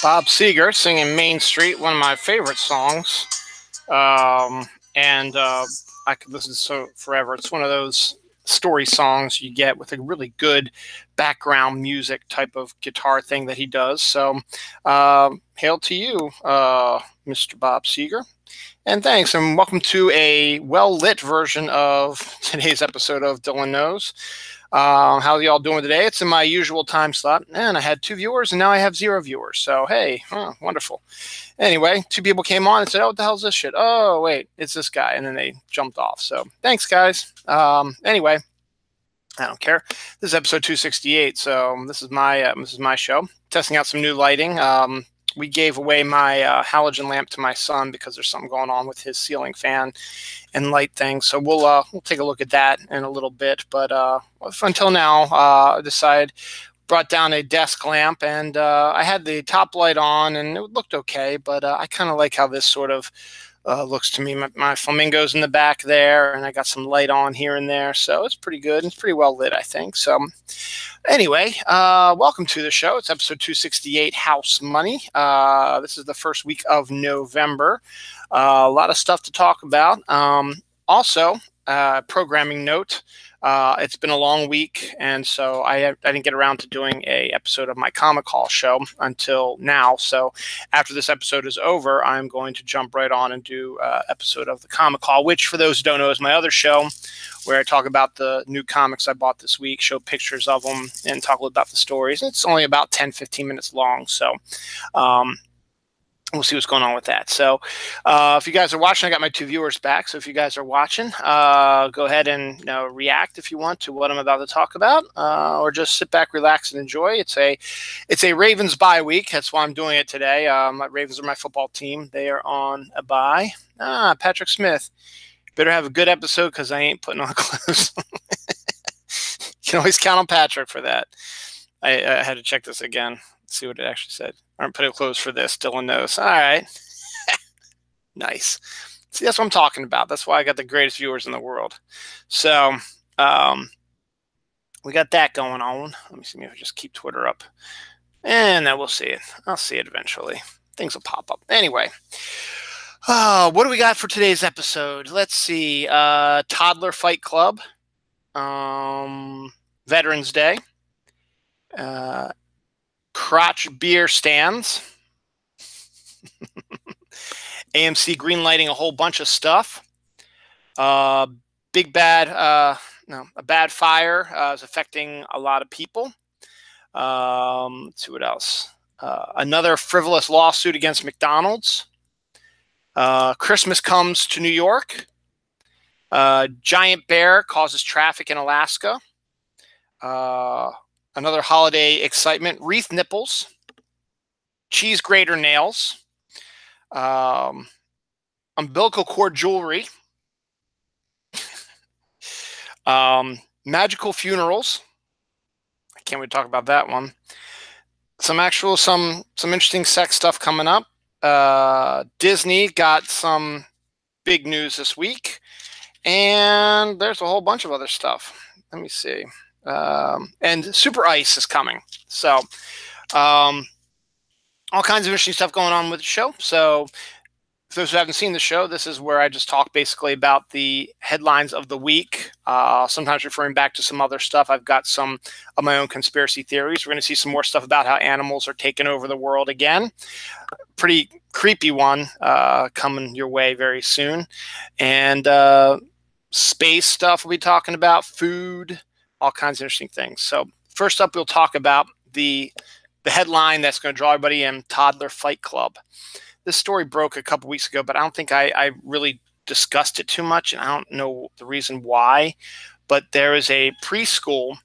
Bob Seger singing Main Street, one of my favorite songs. And I could listen to it forever. It's one of those story songs you get with a really good background music type of guitar thing that he does. So hail to you, Mr. Bob Seger. And thanks, and welcome to a well-lit version of today's episode of Dylan Knows. How y'all doing today? It's in my usual time slot, and I had 2 viewers, and now I have 0 viewers. So, hey, wonderful. Anyway, 2 people came on and said, oh, what the hell is this shit? Oh, wait, it's this guy. And then they jumped off. So, thanks, guys. Anyway, I don't care. This is episode 268, so this is my show. Testing out some new lighting. We gave away my halogen lamp to my son because there's something going on with his ceiling fan and light thing. So we'll take a look at that in a little bit. But until now, I brought down a desk lamp, and I had the top light on, and it looked okay. But I kind of like how this sort of looks to me. My flamingo's in the back there, and I got some light on here and there. So it's pretty good. It's pretty well lit, I think. So anyway, welcome to the show. It's episode 268, House Money. This is the first week of November. A lot of stuff to talk about. Also, programming note. It's been a long week, and so I didn't get around to doing a episode of my Comic Hall show until now. So after this episode is over, I'm going to jump right on and do an episode of the Comic Hall, which, for those who don't know, is my other show where I talk about the new comics I bought this week, show pictures of them, and talk a little about the stories. It's only about 10-15 minutes long, so we'll see what's going on with that. So if you guys are watching, I got my 2 viewers back. So if you guys are watching, go ahead and react if you want to what I'm about to talk about, or just sit back, relax, and enjoy. It's a Ravens bye week. That's why I'm doing it today. My Ravens are my football team. They are on a bye. Patrick Smith. Better have a good episode because I ain't putting on clothes. You can always count on Patrick for that. I had to check this again, see what it actually said. I'm putting clothes for this. Dylan knows. All right. Nice. See, that's what I'm talking about. That's why I got the greatest viewers in the world. So we got that going on. Let me see if I just keep Twitter up. And then we'll see it. I'll see it eventually. Things will pop up. Anyway. What do we got for today's episode? Let's see. Toddler Fight Club. Veterans Day. Crotch beer stands. AMC greenlighting a whole bunch of stuff. A bad fire is affecting a lot of people. Let's see what else. Another frivolous lawsuit against McDonald's. Christmas comes to New York. Giant bear causes traffic in Alaska. Another holiday excitement, wreath nipples, cheese grater nails, umbilical cord jewelry, magical funerals. I can't wait to talk about that one. Some interesting sex stuff coming up. Disney got some big news this week, and there's a whole bunch of other stuff. Let me see. And Super Ice is coming. So all kinds of interesting stuff going on with the show. So for those who haven't seen the show, this is where I just talk basically about the headlines of the week, sometimes referring back to some other stuff. I've got some of my own conspiracy theories. We're going to see some more stuff about how animals are taking over the world again. Pretty creepy one coming your way very soon. And space stuff we'll be talking about, food, all kinds of interesting things. So first up, we'll talk about the headline that's going to draw everybody in, Toddler Fight Club. This story broke a couple weeks ago, but I don't think I really discussed it too much, and I don't know the reason why. But there is a preschool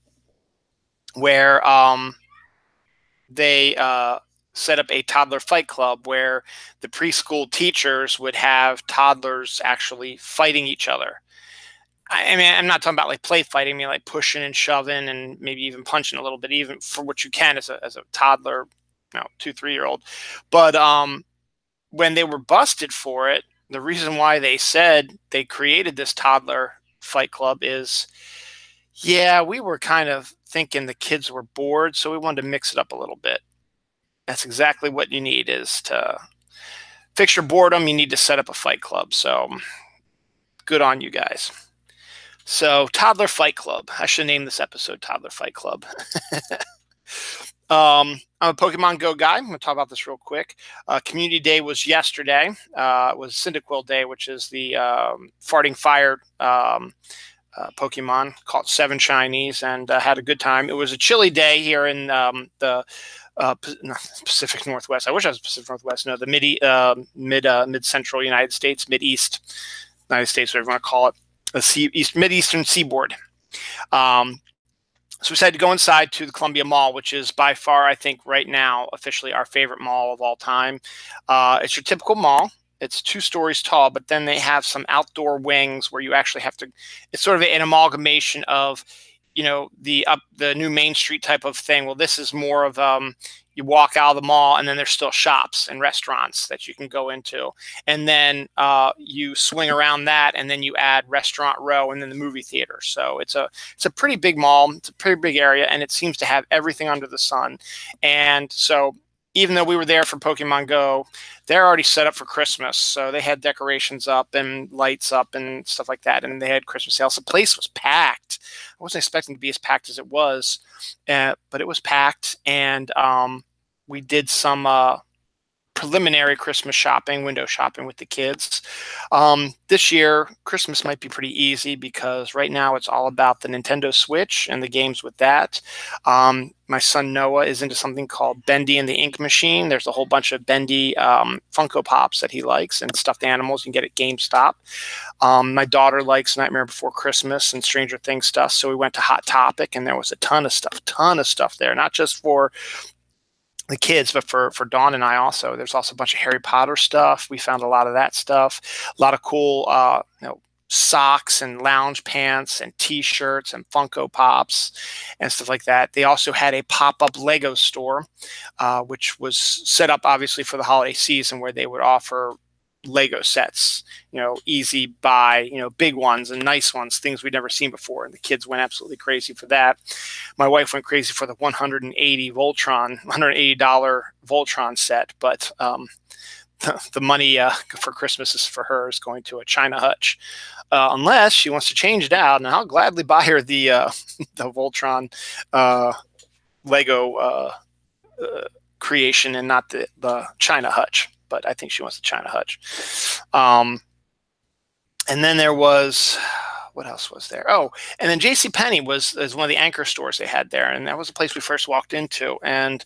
where they set up a toddler fight club where the preschool teachers would have toddlers actually fighting each other. I mean, I'm not talking about like play fighting, I mean like pushing and shoving and maybe even punching a little bit, even for what you can as a toddler, 2-3-year-old. But when they were busted for it, the reason why they said they created this toddler fight club is, yeah, we were kind of thinking the kids were bored, so we wanted to mix it up a little bit. That's exactly what you need, is to fix your boredom. You need to set up a fight club. So good on you guys. So Toddler Fight Club. I should name this episode Toddler Fight Club. I'm a Pokemon Go guy. I'm going to talk about this real quick. Community Day was yesterday. It was Cyndaquil Day, which is the farting fire Pokemon. Caught 7 shinies and had a good time. It was a chilly day here in the Pacific Northwest. I wish I was Pacific Northwest. No, the mid-central United States, mid-east United States, whatever you want to call it, the mid-eastern seaboard. So we decided to go inside to the Columbia Mall, which is by far, I think, right now, officially our favorite mall of all time. It's your typical mall. It's 2 stories tall, but then they have some outdoor wings where you actually have to. It's sort of an amalgamation of, the new Main Street type of thing. Well, this is more of you walk out of the mall, and then there's still shops and restaurants that you can go into, and then you swing around that, and then you add Restaurant Row, and then the movie theater. So it's a pretty big mall. It's a pretty big area, and it seems to have everything under the sun. And so, even though we were there for Pokemon Go, they're already set up for Christmas. So they had decorations up and lights up and stuff like that. And they had Christmas sales. The place was packed. I wasn't expecting to be as packed as it was, but it was packed. And we did some preliminary Christmas shopping, window shopping with the kids. This year, Christmas might be pretty easy because right now it's all about the Nintendo Switch and the games with that. My son Noah is into something called Bendy and the Ink Machine. There's a whole bunch of Bendy Funko Pops that he likes and stuffed animals you can get at GameStop. My daughter likes Nightmare Before Christmas and Stranger Things stuff, so we went to Hot Topic, and there was a ton of stuff there, not just for the kids, but for Dawn and I also. There's also a bunch of Harry Potter stuff. We found a lot of that stuff. A lot of cool socks and lounge pants and T-shirts and Funko Pops and stuff like that. They also had a pop-up Lego store, which was set up obviously for the holiday season, where they would offer Lego sets, easy buy, big ones and nice ones, things we'd never seen before. And the kids went absolutely crazy for that. My wife went crazy for the $180 Voltron set, but the money for Christmas is for her is going to a China hutch, unless she wants to change it out, and I'll gladly buy her the Voltron Lego creation and not the China hutch. But I think she wants the China hutch. And then there was, what else was there? Oh, and then JCPenney is one of the anchor stores they had there, and that was the place we first walked into. And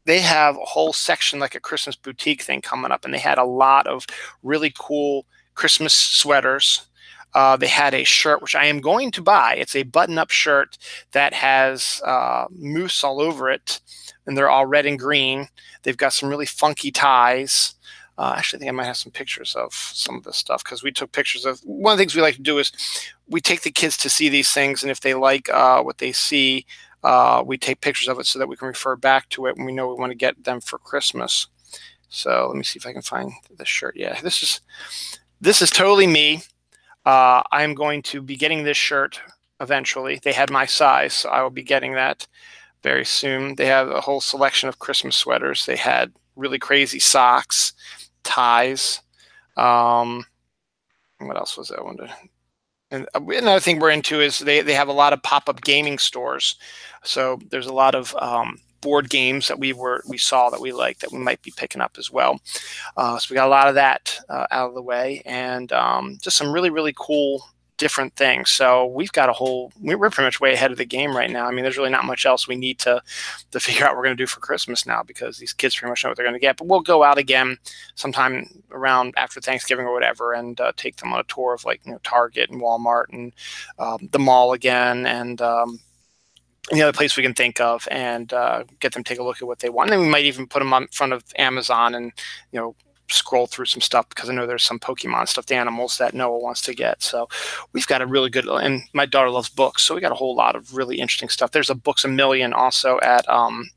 they have a whole section, like a Christmas boutique thing coming up, and they had a lot of really cool Christmas sweaters. They had a shirt, which I am going to buy. It's a button-up shirt that has moose all over it, and they're all red and green. They've got some really funky ties. Actually, I think I might have some pictures of some of this stuff, because we took pictures of. One of the things we like to do is we take the kids to see these things, and if they like what they see, we take pictures of it so that we can refer back to it when we know we want to get them for Christmas. So let me see if I can find this shirt. Yeah, this is totally me. I'm going to be getting this shirt eventually. They had my size, so I will be getting that very soon. They have a whole selection of Christmas sweaters. They had really crazy socks, ties. What else was that one? And another thing we're into is they have a lot of pop-up gaming stores. So there's a lot of board games that we saw that we liked that we might be picking up as well. So we got a lot of that out of the way, and just some really, really cool different things. So we've got we're pretty much way ahead of the game right now. I mean, there's really not much else we need to figure out what we're going to do for Christmas now, because these kids pretty much know what they're going to get. But we'll go out again sometime around after Thanksgiving or whatever, and take them on a tour of Target and Walmart and the mall again, and any other place we can think of, and get them to take a look at what they want. And then we might even put them on front of Amazon and scroll through some stuff, because I know there's some Pokemon stuffed animals that Noah wants to get. So we've got a really good, and my daughter loves books, so we got a whole lot of really interesting stuff. There's a Books A Million also at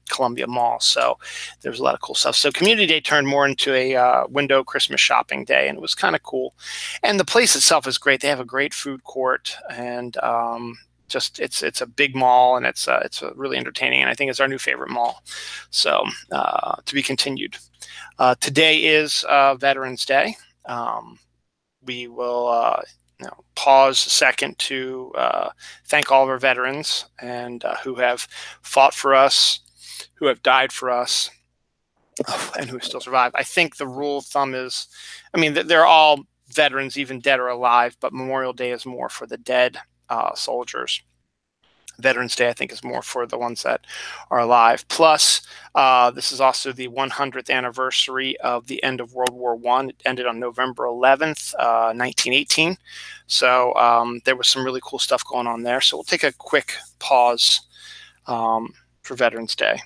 Columbia Mall, so there's a lot of cool stuff. So Community Day turned more into a window Christmas shopping day, and it was kind of cool. And the place itself is great. They have a great food court, and just it's a big mall, and it's really entertaining, and I think it's our new favorite mall. So to be continued. Today is Veterans Day. We will pause a second to thank all of our veterans and who have fought for us, who have died for us, and who still survive. I think the rule of thumb is, I mean, they're all veterans, even dead or alive, but Memorial Day is more for the dead soldiers. Veterans Day, I think, is more for the ones that are alive. Plus, this is also the 100th anniversary of the end of World War I. It ended on November 11th, 1918. So there was some really cool stuff going on there. So we'll take a quick pause for Veterans Day.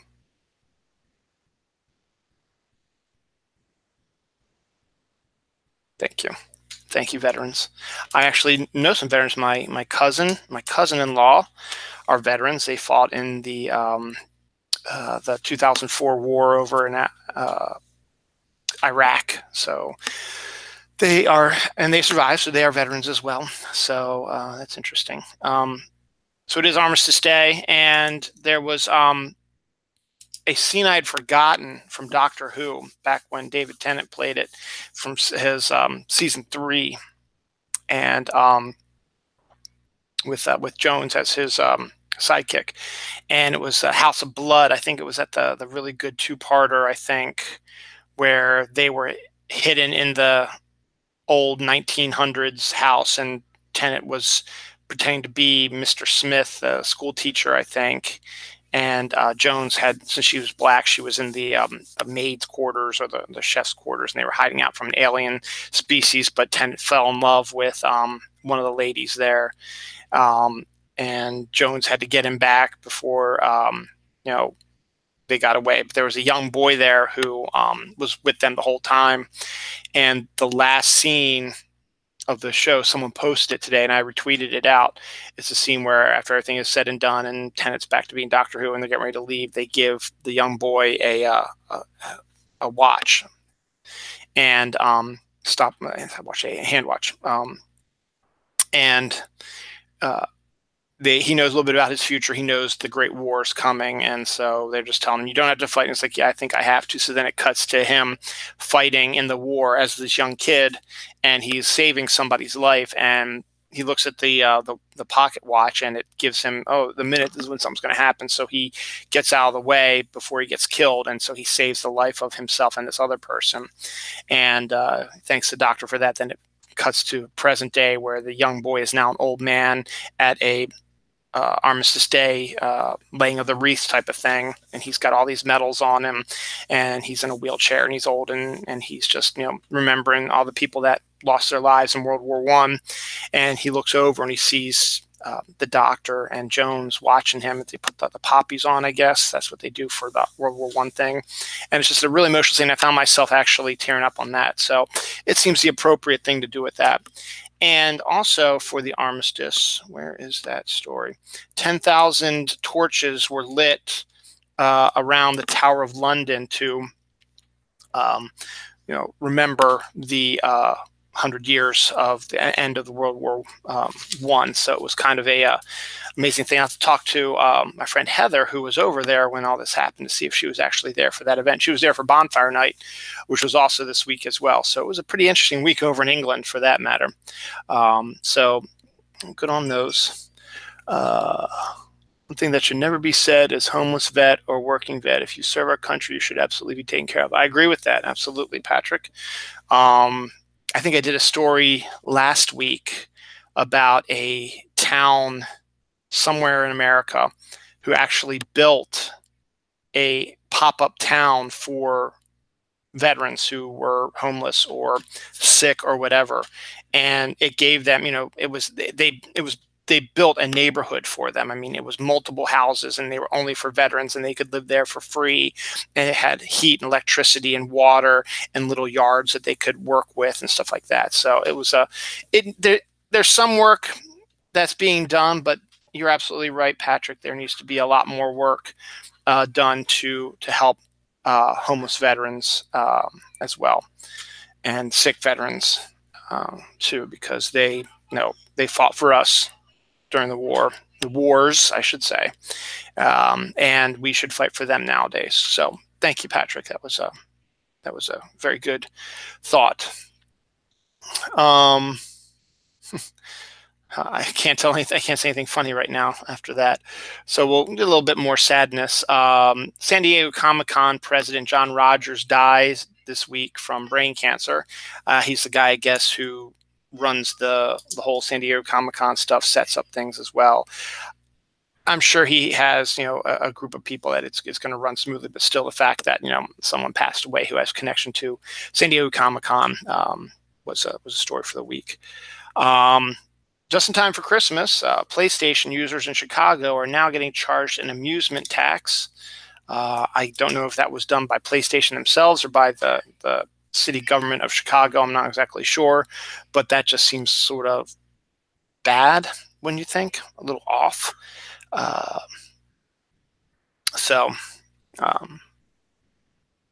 Thank you. Thank you, veterans. I actually know some veterans. My cousin-in-law are veterans. They fought in the 2004 war over in Iraq. So they are, and they survived. So they are veterans as well. So that's interesting. So it is Armistice Day, and there was a scene I had forgotten from Doctor Who back when David Tennant played it from his season 3, and with Jones as his sidekick, and it was House of Blood. I think it was at the really good 2-parter, I think, where they were hidden in the old 1900s house, and Tennant was pretending to be Mr. Smith, a school teacher, I think. And Jones had, since she was black, she was in the maid's quarters or the chef's quarters, and they were hiding out from an alien species. But Tennant fell in love with one of the ladies there, and Jones had to get him back before they got away. But there was a young boy there who was with them the whole time. And the last scene of the show, someone posted it today, and I retweeted it out. It's a scene where, after everything is said and done, and Tennant's back to being Doctor Who, and they're getting ready to leave, they give the young boy a watch, and watch, a hand watch, and he knows a little bit about his future. He knows the Great War is coming, and so they're just telling him, you don't have to fight. And it's like, yeah, I think I have to. So then it cuts to him fighting in the war as this young kid, and he's saving somebody's life. And he looks at the pocket watch, and it gives him, oh, the minute is when something's going to happen. So he gets out of the way before he gets killed, and so he saves the life of himself and this other person. And thanks to the Doctor for that. Then it cuts to present day, where the young boy is now an old man at a Armistice Day laying of the wreath type of thing, and he's got all these medals on him, and he's in a wheelchair, and he's old, and he's just remembering all the people that lost their lives in World War I. And he looks over and he sees the Doctor and Jones watching him. They put the poppies on, I guess that's what they do for the World War I thing, and it's just a really emotional scene. I found myself actually tearing up on that, so it seems the appropriate thing to do with that. And also for the Armistice, where is that story? 10,000 torches were lit around the Tower of London to, remember the 100 years of the end of the World War I. So it was kind of a amazing thing. I have to talk to my friend Heather, who was over there when all this happened, to see if she was actually there for that event. She was there for Bonfire Night, which was also this week as well. So it was a pretty interesting week over in England, for that matter. So good on those. One thing that should never be said is homeless vet or working vet. If you serve our country, you should absolutely be taken care of. I agree with that. Absolutely, Patrick. I think I did a story last week about a town somewhere in America who actually built a pop-up town for veterans who were homeless or sick or whatever, and it gave them, they built a neighborhood for them. I mean, it was multiple houses, and they were only for veterans, and they could live there for free. And it had heat and electricity and water and little yards that they could work with and stuff like that. So it was there's some work that's being done, but you're absolutely right, Patrick. There needs to be a lot more work done to help homeless veterans as well, and sick veterans too, because they fought for us. during the wars, I should say, and we should fight for them nowadays. So thank you, Patrick. That was a very good thought. I can't tell anything. I can't say anything funny right now after that. So we'll get a little bit more sadness. San Diego Comic-Con president John Rogers dies this week from brain cancer. He's the guy, I guess, who runs the whole San Diego Comic-Con stuff, sets up things as well. I'm sure he has, a group of people that it's going to run smoothly, but still the fact that, someone passed away who has connection to San Diego Comic-Con was a story for the week. Just in time for Christmas, PlayStation users in Chicago are now getting charged an amusement tax. I don't know if that was done by PlayStation themselves or by the city government of Chicago. I'm not exactly sure, but that just seems sort of bad when you think, a little off. So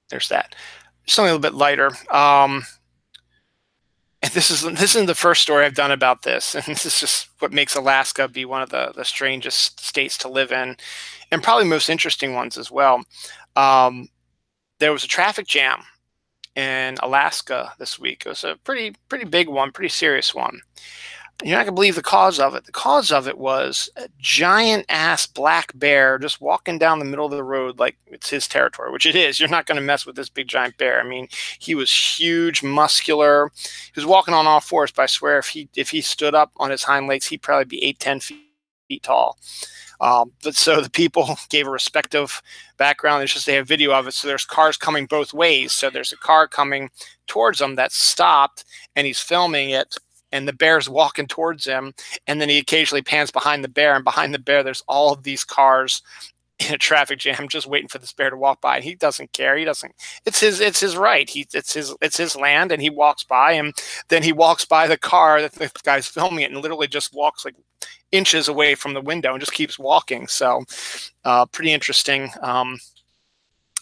there's that. Something a little bit lighter. And this isn't the first story I've done about this, and this is just what makes Alaska be one of the strangest states to live in, and probably most interesting ones as well. There was a traffic jam in Alaska this week. It was a pretty big one, pretty serious one. You're not gonna believe the cause of it. The cause of it was a giant ass black bear just walking down the middle of the road like it's his territory, which it is. You're not gonna mess with this big giant bear. I mean, he was huge, muscular. He was walking on all fours, but I swear if he stood up on his hind legs, he'd probably be 8-10 feet tall. But so the people gave a respective background. It's just they have video of it. So there's cars coming both ways. So there's a car coming towards him that stopped, and he's filming it. And the bear's walking towards him, and then he occasionally pans behind the bear, and behind the bear there's all of these cars in a traffic jam just waiting for this bear to walk by. And he doesn't care. He doesn't. It's his right. It's his land, and he walks by, and then he walks by the car that the guy's filming it, and literally just walks like inches away from the window and just keeps walking. So pretty interesting.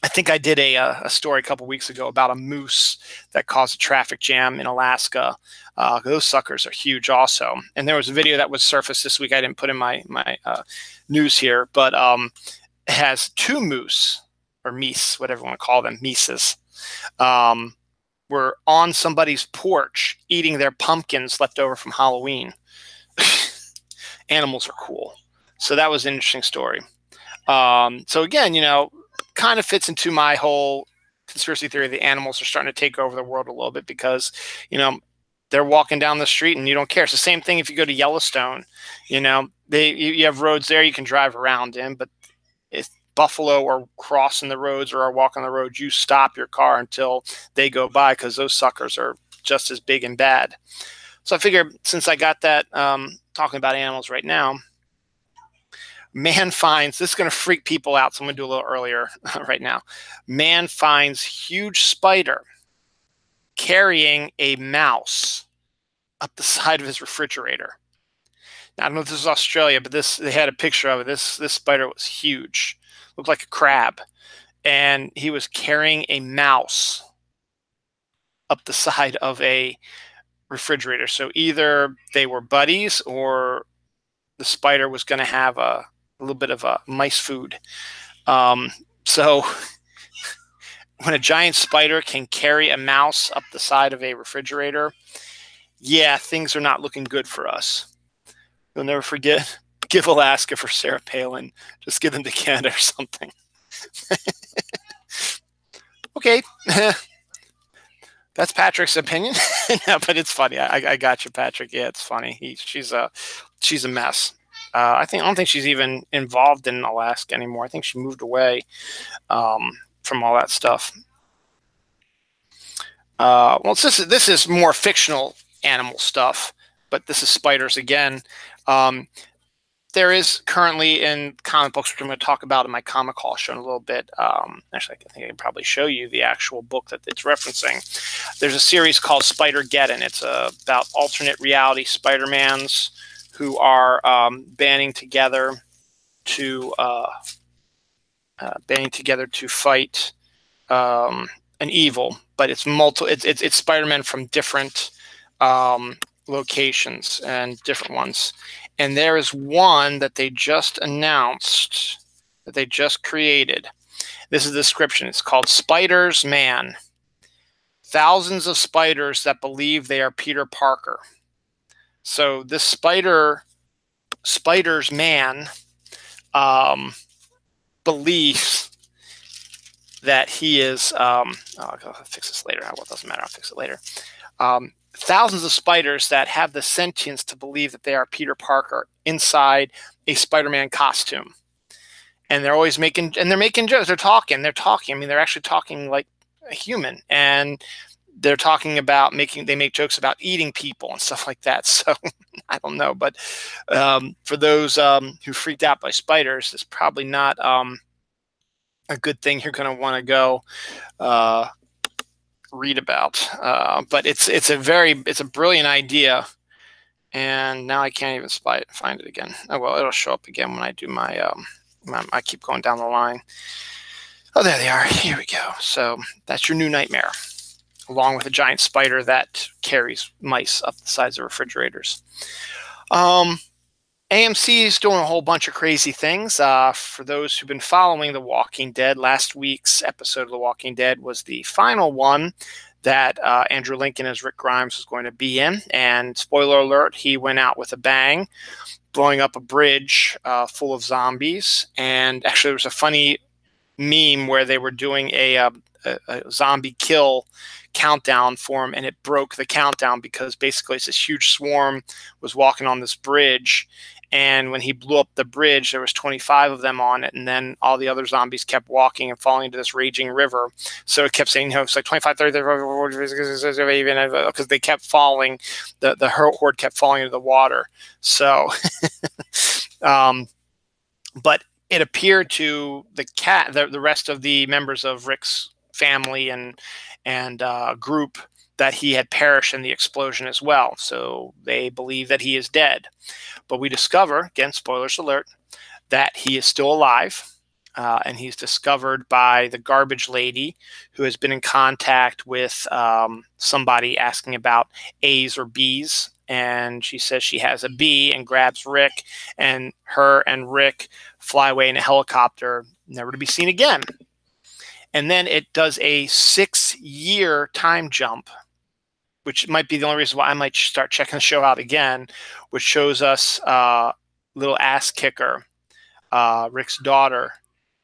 I think I did a story a couple weeks ago about a moose that caused a traffic jam in Alaska. Those suckers are huge also. And there was a video that was surfaced this week. I didn't put in my news here, but it has two moose, or meese, whatever you want to call them, meeses, were on somebody's porch eating their pumpkins left over from Halloween. Animals are cool. So that was an interesting story. So again, kind of fits into my whole conspiracy theory. The animals are starting to take over the world a little bit because, they're walking down the street and you don't care. It's the same thing if you go to Yellowstone. You have roads there you can drive around in, but if buffalo are crossing the roads or are walking the roads, you stop your car until they go by because those suckers are just as big and bad. So I figured since I got that talking about animals right now, man finds, this is going to freak people out, so I'm going to do a little earlier right now. Man finds huge spider carrying a mouse up the side of his refrigerator. Now, I don't know if this is Australia, but they had a picture of it. This spider was huge, looked like a crab, and he was carrying a mouse up the side of a refrigerator. So either they were buddies or the spider was going to have a little bit of a mice food. So when a giant spider can carry a mouse up the side of a refrigerator, yeah, things are not looking good for us. You'll never forget, give Alaska for Sarah Palin. Just give them to Canada or something. Okay. That's Patrick's opinion. No, but it's funny. I got you, Patrick. Yeah, it's funny. She's a mess. I don't think she's even involved in Alaska anymore. I think she moved away from all that stuff. Well, this is more fictional animal stuff, but this is spiders again. There is currently in comic books, which I'm going to talk about in my comic haul show in a little bit. Actually, I think I can probably show you the actual book that it's referencing. There's a series called Spider-Geddon. It's about alternate reality Spider-Mans who are banding together to fight an evil. But it's It's Spider-Man from different locations and different ones. And there is one that they just announced, that they just created. This is the description. It's called Spider's Man. Thousands of spiders that believe they are Peter Parker. So this Spider's Man believes that he is, I'll fix this later. Well, it doesn't matter. I'll fix it later. Thousands of spiders that have the sentience to believe that they are Peter Parker inside a Spider-Man costume. And they're always making jokes. They're talking. I mean, they're actually talking like a human. And they're talking about they make jokes about eating people and stuff like that. So I don't know. But for those who freaked out by spiders, it's probably not a good thing you're going to want to go read about. But it's a brilliant idea. And now I can't even find it again. Oh, well, it'll show up again when I do my I keep going down the line. Oh, there they are. Here we go. So that's your new nightmare, along with a giant spider that carries mice up the sides of refrigerators. AMC is doing a whole bunch of crazy things. For those who've been following The Walking Dead, last week's episode of The Walking Dead was the final one that Andrew Lincoln as Rick Grimes was going to be in. And spoiler alert, he went out with a bang, blowing up a bridge full of zombies. And actually, there was a funny meme where they were doing a zombie kill countdown for him, and it broke the countdown because basically it's this huge swarm was walking on this bridge. And when he blew up the bridge, there was 25 of them on it. And then all the other zombies kept walking and falling into this raging river. So it kept saying, it's like 25, 30, because they kept falling. The horde kept falling into the water. So, but it appeared to the rest of the members of Rick's family and group that he had perished in the explosion as well. So they believe that he is dead. But we discover, again, spoilers alert, that he is still alive. And he's discovered by the garbage lady who has been in contact with somebody asking about A's or B's. And she says she has a B and grabs Rick, and her and Rick fly away in a helicopter, never to be seen again. And then it does a 6-year time jump, which might be the only reason why I might start checking the show out again, which shows us little ass kicker. Rick's daughter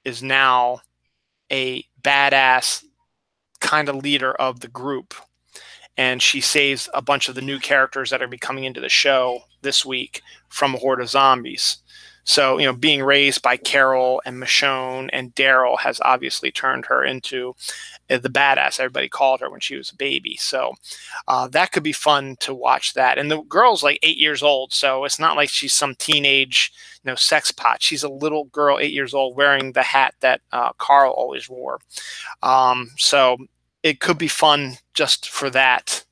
is now a badass kind of leader of the group. And she saves a bunch of the new characters that are coming into the show this week from a horde of zombies. So, being raised by Carol and Michonne and Daryl has obviously turned her into the badass everybody called her when she was a baby. So that could be fun to watch that. And the girl's like 8 years old, so it's not like she's some teenage, sex pot. She's a little girl, 8 years old, wearing the hat that Carl always wore. So it could be fun just for that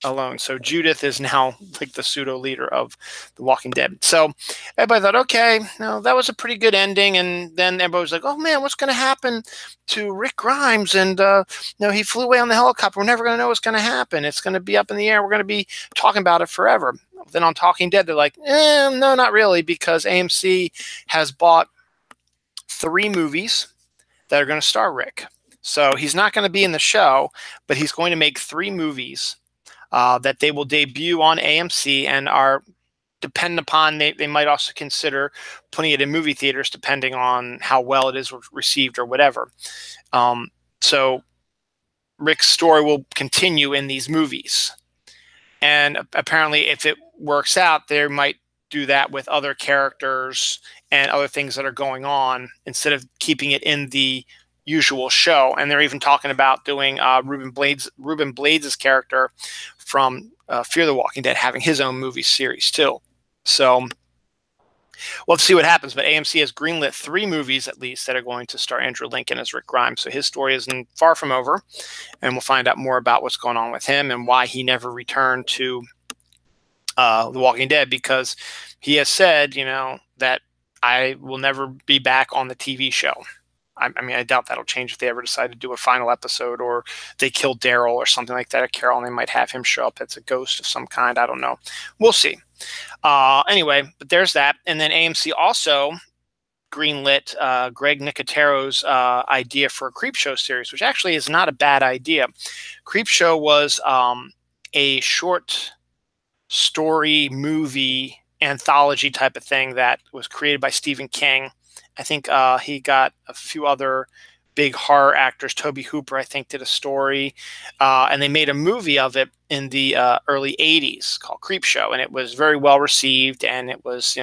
alone. So Judith is now like the pseudo leader of The Walking Dead. So everybody thought, okay, that was a pretty good ending. And then everybody was like, oh man, what's going to happen to Rick Grimes? And he flew away on the helicopter. We're never going to know what's going to happen. It's going to be up in the air. We're going to be talking about it forever. Then on Talking Dead, they're like, no, not really, because AMC has bought 3 movies that are going to star Rick. So he's not going to be in the show, but he's going to make 3 movies that they will debut on AMC and are dependent upon, they might also consider putting it in movie theaters depending on how well it is received or whatever. So Rick's story will continue in these movies. And apparently if it works out, they might do that with other characters and other things that are going on instead of keeping it in the usual show. And they're even talking about doing Ruben Blades' character from Fear the Walking Dead having his own movie series too. So we'll have to see what happens. But AMC has greenlit 3 movies at least that are going to star Andrew Lincoln as Rick Grimes. So his story isn't far from over, and we'll find out more about what's going on with him and why he never returned to The Walking Dead, because he has said, that I will never be back on the TV show. I mean, I doubt that'll change if they ever decide to do a final episode, or they kill Daryl or something like that, or Carol, and they might have him show up as a ghost of some kind. I don't know. We'll see. Anyway, but there's that. And then AMC also greenlit Greg Nicotero's idea for a Creepshow series, which actually is not a bad idea. Creepshow was a short story movie anthology type of thing that was created by Stephen King. I think he got a few other big horror actors. Toby Hooper, I think, did a story, and they made a movie of it in the early 80s called Creepshow, and it was very well received, and it was,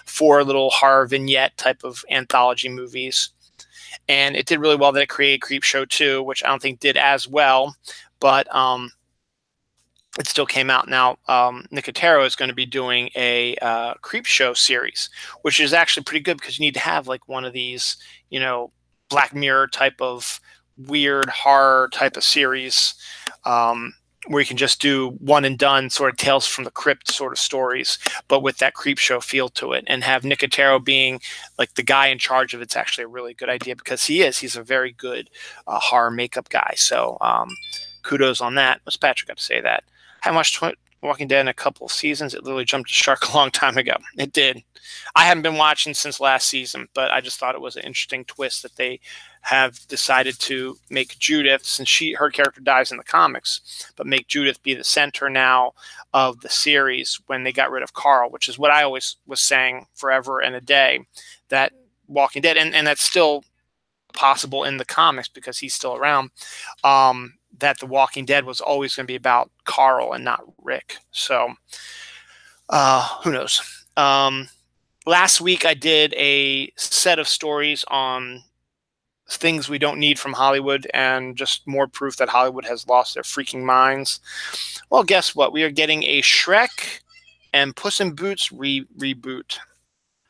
4 little horror vignette type of anthology movies, and it did really well. That it created Creepshow 2, which I don't think did as well, but it still came out. Now, Nicotero is going to be doing a Creepshow series, which is actually pretty good because you need to have like one of these, Black Mirror type of weird horror type of series where you can just do one and done sort of Tales from the Crypt sort of stories, but with that Creepshow feel to it, and have Nicotero being like the guy in charge of it's actually a really good idea because he's a very good horror makeup guy. So kudos on that. What's Patrick got to say that? I watched Walking Dead in a couple of seasons. It literally jumped the shark a long time ago. It did. I haven't been watching since last season, but I just thought it was an interesting twist that they have decided to make Judith, since her character dies in the comics, but make Judith be the center now of the series when they got rid of Carl, which is what I always was saying forever and a day, that Walking Dead, and that's still possible in the comics because he's still around, that The Walking Dead was always going to be about Carl and not Rick. So who knows? Last week I did a set of stories on things we don't need from Hollywood and just more proof that Hollywood has lost their freaking minds. Well, guess what? We are getting a Shrek and Puss in Boots reboot.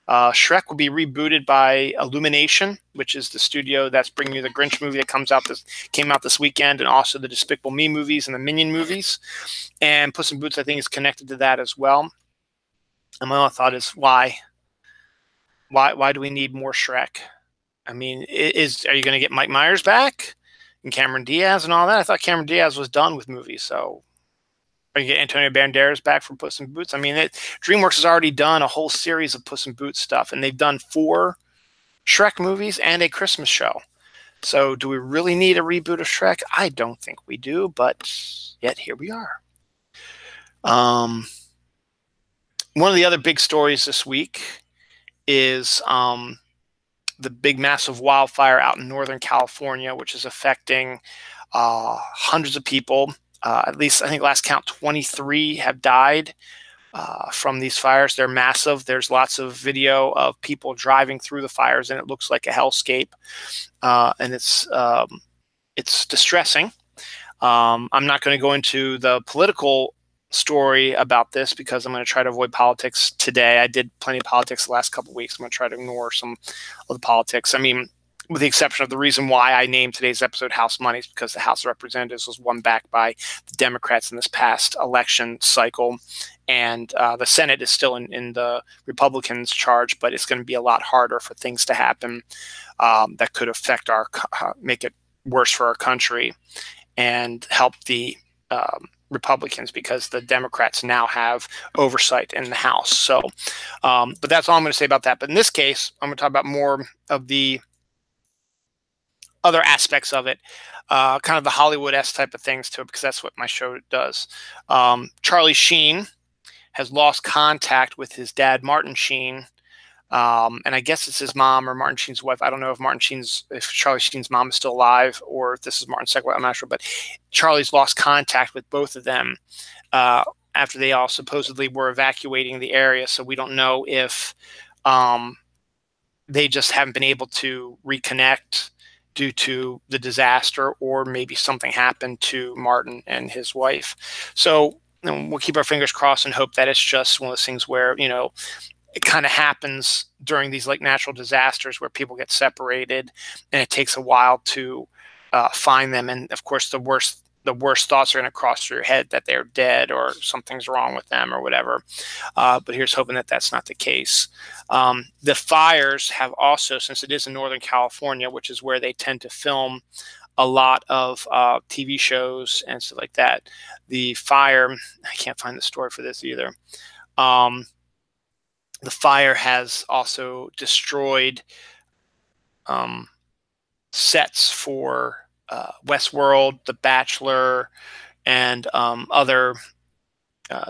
Shrek will be rebooted by Illumination, which is the studio that's bringing you the Grinch movie that came out this weekend, and also the Despicable Me movies and the Minion movies. And Puss in Boots, I think, is connected to that as well. And my only thought is, why? Why do we need more Shrek? I mean, are you going to get Mike Myers back and Cameron Diaz and all that? I thought Cameron Diaz was done with movies, so are you get Antonio Banderas back from Puss in Boots? I mean, DreamWorks has already done a whole series of Puss in Boots stuff, and they've done 4 Shrek movies and a Christmas show. So do we really need a reboot of Shrek? I don't think we do, but yet here we are. One of the other big stories this week is the big massive wildfire out in Northern California, which is affecting hundreds of people. At least, I think last count, 23 have died from these fires. They're massive. There's lots of video of people driving through the fires, and it looks like a hellscape. And it's distressing. I'm not going to go into the political story about this because I'm going to try to avoid politics today. I did plenty of politics the last couple of weeks. I'm going to try to ignore some of the politics. I mean, with the exception of the reason why I named today's episode House Money is because the House of Representatives was won back by the Democrats in this past election cycle. And the Senate is still in the Republicans' charge, but it's going to be a lot harder for things to happen that could affect make it worse for our country and help the Republicans, because the Democrats now have oversight in the House. So, but that's all I'm going to say about that. But in this case, I'm going to talk about more of the other aspects of it, kind of the Hollywood-esque type of things to it, because that's what my show does. Charlie Sheen has lost contact with his dad, Martin Sheen, and I guess it's his mom or Martin Sheen's wife. I don't know if Charlie Sheen's mom is still alive or if this is Martin's second wife. I'm not sure, but Charlie's lost contact with both of them after they all supposedly were evacuating the area. So we don't know if they just haven't been able to reconnect due to the disaster, or maybe something happened to Martin and his wife. So we'll keep our fingers crossed and hope that it's just one of those things where, it kind of happens during these like natural disasters where people get separated and it takes a while to find them. And of course, the the worst thoughts are going to cross through your head that they're dead or something's wrong with them or whatever. But here's hoping that that's not the case. The fires have also, since it is in Northern California, which is where they tend to film a lot of TV shows and stuff like that. The fire, I can't find the story for this either. The fire has also destroyed sets for Westworld, The Bachelor, and other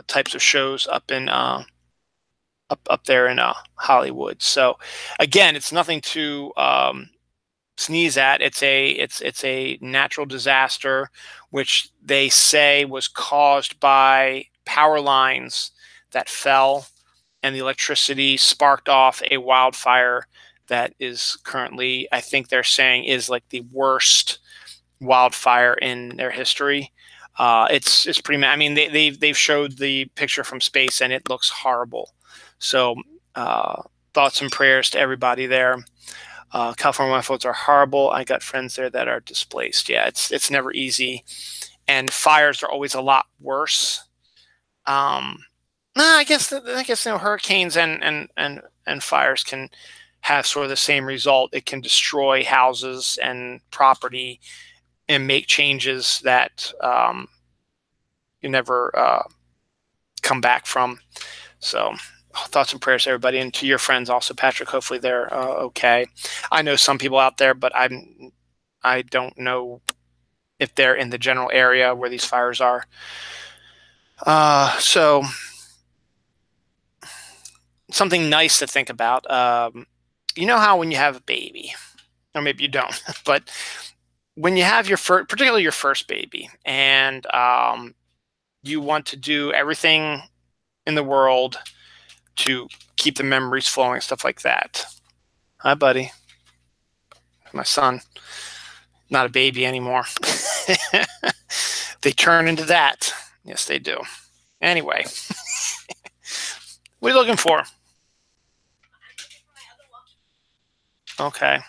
types of shows up in up there in Hollywood. So again, it's nothing to sneeze at. It's a natural disaster, which they say was caused by power lines that fell, and the electricity sparked off a wildfire that is currently, I think they're saying, is like the worst wildfire in their history. It's pretty. I mean, they've showed the picture from space, and it looks horrible. So thoughts and prayers to everybody there. California wildfires are horrible. I got friends there that are displaced. Yeah, it's never easy, and fires are always a lot worse. No, I guess hurricanes and fires can have sort of the same result. It can destroy houses and property and make changes that you never come back from. So thoughts and prayers to everybody, and to your friends also, Patrick. Hopefully they're okay. I know some people out there, but I don't know if they're in the general area where these fires are. So something nice to think about. You know how when you have a baby, or maybe you don't, but when you have particularly your first baby, and you want to do everything in the world to keep the memories flowing and stuff like that. Hi, buddy. My son. Not a baby anymore. They turn into that. Yes, they do. Anyway. What are you looking for? Okay. I'm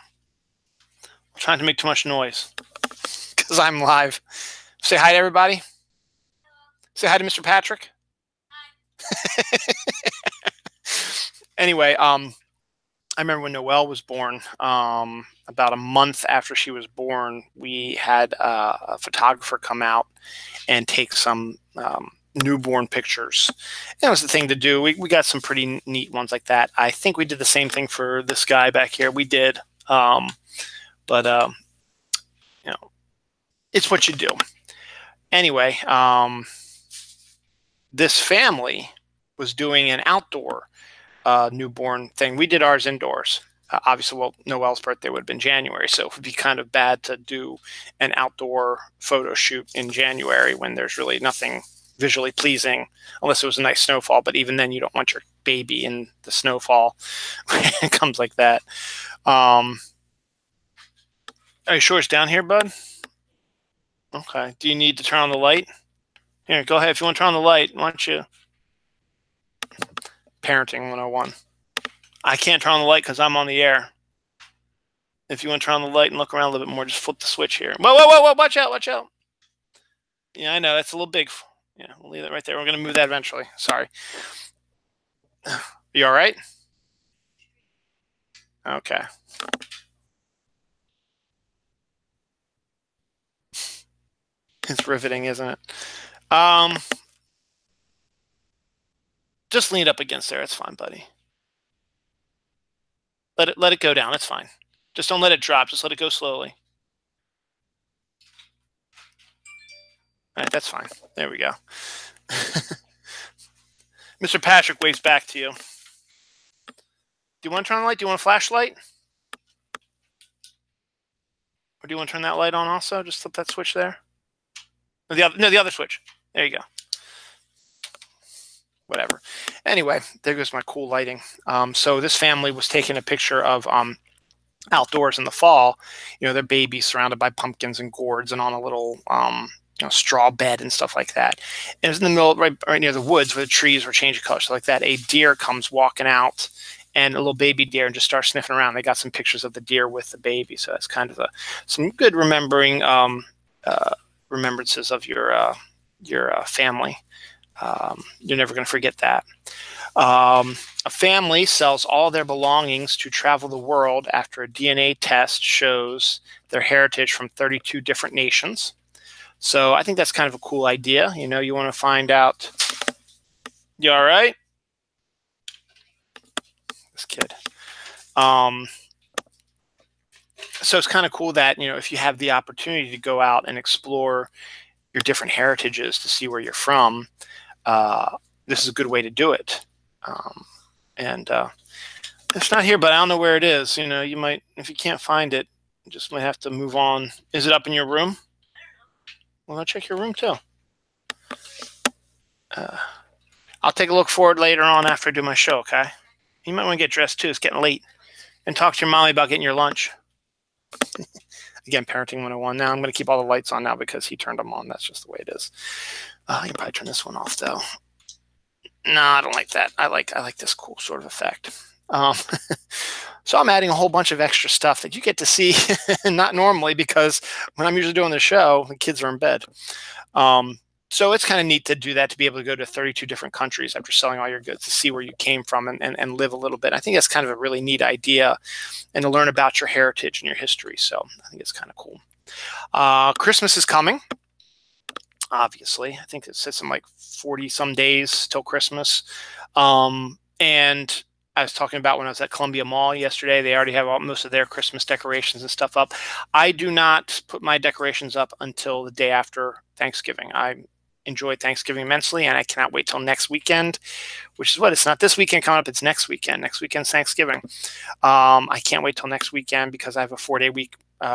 trying to make too much noise because I'm live. Say hi to everybody. Say hi to Mr. Patrick. Hi. Anyway, I remember when Noelle was born, about a month after she was born, we had a photographer come out and take some newborn pictures. And it was the thing to do. We got some pretty neat ones like that. I think we did the same thing for this guy back here. We did. But you know, it's what you do. Anyway, this family was doing an outdoor newborn thing. We did ours indoors. Obviously, well, Noelle's birthday would have been January, so it would be kind of bad to do an outdoor photo shoot in January when there's really nothing visually pleasing, unless it was a nice snowfall. But even then, you don't want your baby in the snowfall when it comes like that. Are you sure it's down here, bud? Okay. Do you need to turn on the light? Here, go ahead. If you want to turn on the light, why don't you? Parenting 101. I can't turn on the light because I'm on the air. If you want to turn on the light and look around a little bit more, just flip the switch here. Whoa, whoa, whoa, whoa, watch out, watch out. Yeah, I know, that's a little big. Yeah, we'll leave that right there. We're going to move that eventually. Sorry. You all right? Okay. It's riveting, isn't it? Just lean it up against there. It's fine, buddy. Let it go down. It's fine. Just don't let it drop. Just let it go slowly. All right, that's fine. There we go. Mr. Patrick waves back to you. Do you want to turn on the light? Do you want a flashlight? Or do you want to turn that light on also? Just flip that switch there. The other switch. There you go. Whatever. Anyway, there goes my cool lighting. So this family was taking a picture of outdoors in the fall. You know, their babies surrounded by pumpkins and gourds and on a little straw bed and stuff like that. And it was in the middle, right near the woods where the trees were changing colors. So like that, a deer comes walking out, and a little baby deer, and just starts sniffing around. They got some pictures of the deer with the baby. So that's kind of some good remembering remembrances of your family. You're never going to forget that. A family sells all their belongings to travel the world after a DNA test shows their heritage from 32 different nations. So I think that's kind of a cool idea. You know, you want to find out. You all right? This kid. So it's kind of cool that, you know, if you have the opportunity to go out and explore your different heritages to see where you're from, this is a good way to do it. It's not here, but I don't know where it is. You know, you might, if you can't find it, you just might have to move on. Is it up in your room? Well, I'll check your room too. I'll take a look for it later on after I do my show, okay? You might want to get dressed too. It's getting late. And talk to your mommy about getting your lunch. Again, Parenting 101. Now I'm going to keep all the lights on now because he turned them on. That's just the way it is. You can probably turn this one off though. No, I don't like that. I like this cool sort of effect. So I'm adding a whole bunch of extra stuff that you get to see not normally, because when I'm usually doing the show, the kids are in bed. So it's kind of neat to do that, to be able to go to 32 different countries after selling all your goods, to see where you came from and live a little bit. I think that's kind of a really neat idea, and to learn about your heritage and your history. So I think it's kind of cool. Christmas is coming. Obviously, I think it says some like 40 some days till Christmas. And I was talking about when I was at Columbia Mall yesterday, they already have most of their Christmas decorations and stuff up. I do not put my decorations up until the day after Thanksgiving. I enjoy Thanksgiving immensely, and I cannot wait till next weekend, which is what, it's not this weekend coming up, it's next weekend. Next weekend's Thanksgiving. I can't wait till next weekend because I have a 4-day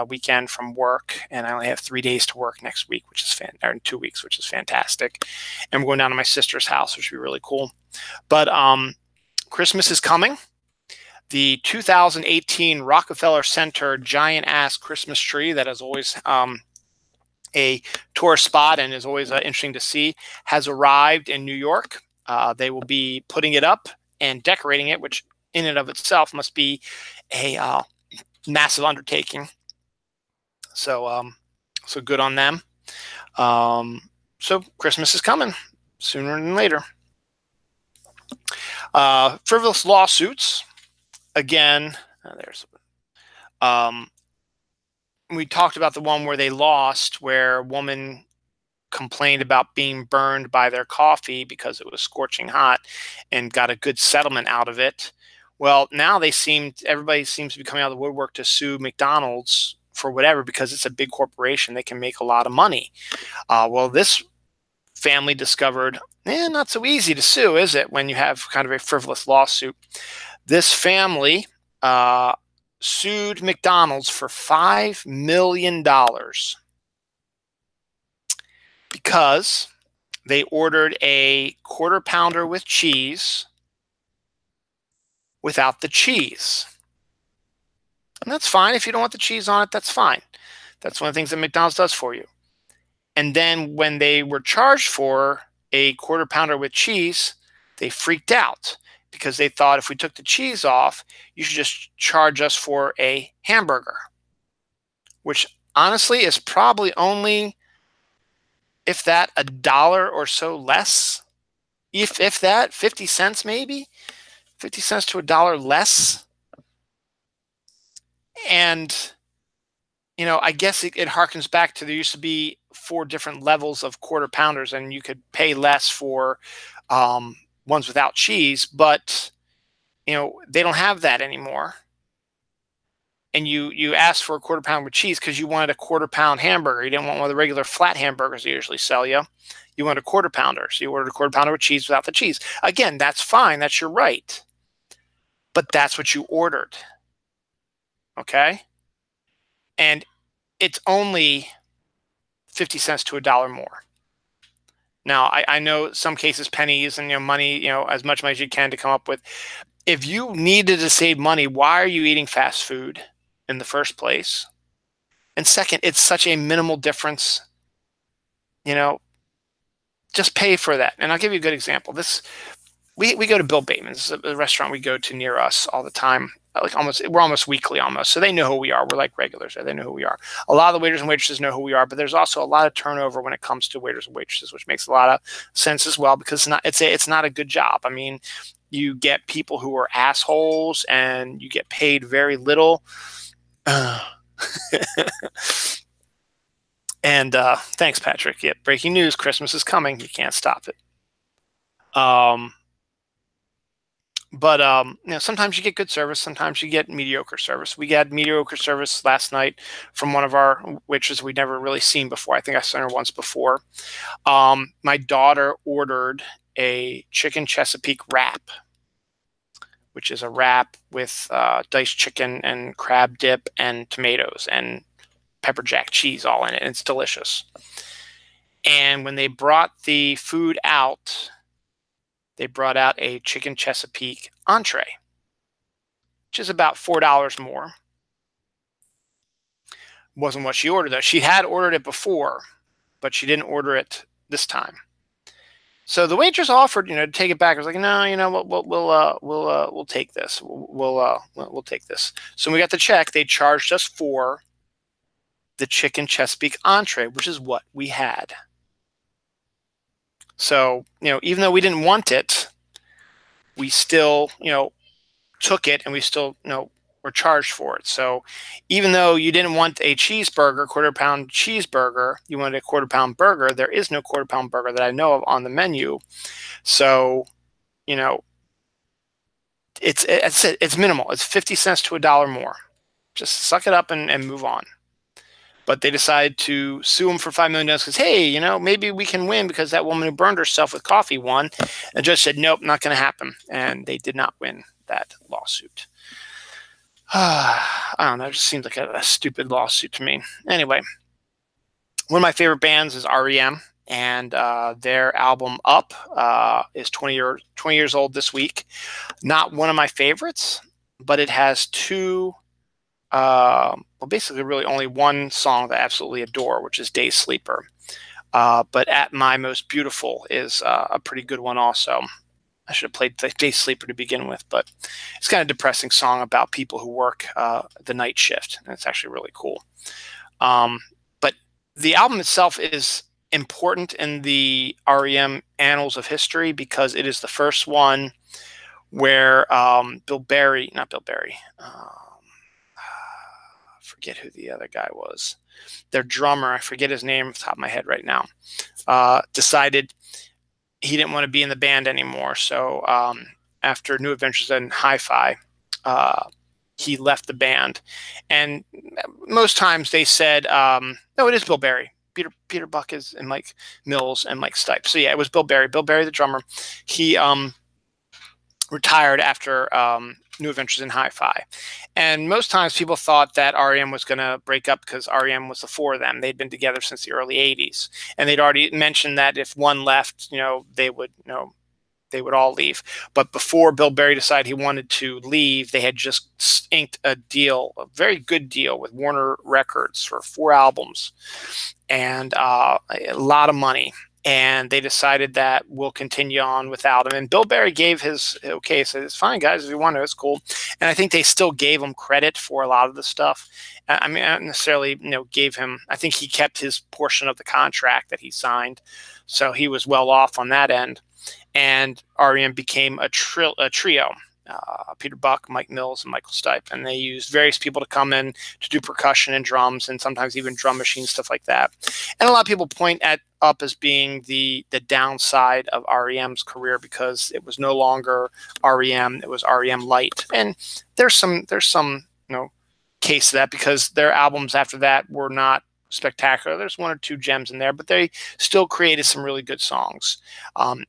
weekend from work, and I only have 3 days to work next week, which is or in 2 weeks, which is fantastic. And we're going down to my sister's house, which would be really cool. But Christmas is coming. The 2018 Rockefeller Center giant ass Christmas tree that is always a tourist spot and is always interesting to see has arrived in New York. They will be putting it up and decorating it, which in and of itself must be a massive undertaking. So good on them. So Christmas is coming sooner than later. Frivolous lawsuits. Again, we talked about the one where they lost, where a woman complained about being burned by their coffee because it was scorching hot, and got a good settlement out of it. Well, now everybody seems to be coming out of the woodwork to sue McDonald's for whatever, because it's a big corporation. They can make a lot of money. Well, this family discovered, not so easy to sue, is it, when you have kind of a frivolous lawsuit? This family sued McDonald's for $5 million because they ordered a quarter pounder with cheese without the cheese. And that's fine. If you don't want the cheese on it, that's fine. That's one of the things that McDonald's does for you. And then when they were charged for a quarter pounder with cheese, they freaked out, because they thought, if we took the cheese off, you should just charge us for a hamburger, which honestly is probably only, if that, $1 or so less, if that, 50 cents maybe, 50 cents to $1 less. And, you know, I guess it harkens back to, there used to be 4 different levels of quarter pounders, and you could pay less for ones without cheese, but you know, they don't have that anymore. And you asked for a quarter pound with cheese because you wanted a quarter pound hamburger. You didn't want one of the regular flat hamburgers they usually sell you. You wanted a quarter pounder, so you ordered a quarter pounder with cheese without the cheese. Again, that's fine. That's your right. But that's what you ordered. Okay? And it's only 50 cents to $1 more. Now, I know some cases pennies and money, as much money as you can to come up with. If you needed to save money, why are you eating fast food in the first place? And second, it's such a minimal difference. Just pay for that. And I'll give you a good example. we go to Bill Bateman's, a restaurant we go to near us all the time. Like we're almost weekly almost. So they know who we are. We're like regulars there. They know who we are. A lot of the waiters and waitresses know who we are, but there's also a lot of turnover when it comes to waiters and waitresses, which makes a lot of sense as well, because it's not a good job. I mean, you get people who are assholes and you get paid very little. And thanks, Patrick. Yep, breaking news: Christmas is coming. You can't stop it. But sometimes you get good service, sometimes you get mediocre service. We got mediocre service last night from one of our waitresses we'd never really seen before. I think I saw her once before. My daughter ordered a chicken Chesapeake wrap, which is a wrap with diced chicken and crab dip and tomatoes and pepper jack cheese all in it. And it's delicious. And when they brought the food out, they brought out a chicken Chesapeake entree, which is about $4 more. Wasn't what she ordered, though. She had ordered it before, but she didn't order it this time. So the waitress offered, to take it back. I was like, no, we'll take this. We'll take this. So when we got the check, they charged us for the chicken Chesapeake entree, which is what we had. So, even though we didn't want it, we still, took it, and we still, were charged for it. So even though you didn't want a cheeseburger, quarter-pound cheeseburger, you wanted a quarter-pound burger, there is no quarter-pound burger that I know of on the menu. So, it's minimal. It's 50 cents to $1 more. Just suck it up and move on. But they decided to sue him for $5 million because, hey, maybe we can win because that woman who burned herself with coffee won. And the judge said, nope, not going to happen. And they did not win that lawsuit. I don't know. It just seems like a stupid lawsuit to me. Anyway, one of my favorite bands is REM. And their album Up is 20 years old this week. Not one of my favorites, but it has two... basically really only one song that I absolutely adore, which is Day Sleeper. But At My Most Beautiful is a pretty good one also. I should have played Day Sleeper to begin with, but it's kind of a depressing song about people who work the night shift. And it's actually really cool. But the album itself is important in the REM annals of history because it is the first one where forget who the other guy was. Their drummer, I forget his name off the top of my head right now, decided he didn't want to be in the band anymore. So after New Adventures in Hi-Fi, he left the band. And most times they said, no, it is Bill Berry. Peter Buck is and Mike Mills and Mike Stipe. So yeah, it was Bill Berry. Bill Berry, the drummer. He retired after New Adventures in Hi-Fi. And most times people thought that REM was going to break up because REM was the four of them. They'd been together since the early 80s. And they'd already mentioned that if one left, they would all leave. But before Bill Berry decided he wanted to leave, they had just inked a very good deal with Warner Records for 4 albums and a lot of money. And they decided that we'll continue on without him. And Bill Berry gave his okay, said it's fine, guys, if you want to, it's cool. And I think they still gave him credit for a lot of the stuff. I mean, I don't necessarily, gave him. I think he kept his portion of the contract that he signed, so he was well off on that end. And REM became a trio. Peter Buck, Mike Mills, and Michael Stipe. And they used various people to come in to do percussion and drums and sometimes even drum machines, stuff like that. And a lot of people point at Up as being the downside of REM's career because it was no longer REM, it was REM Light. And there's some case to that because their albums after that were not spectacular. There's 1 or 2 gems in there, but they still created some really good songs.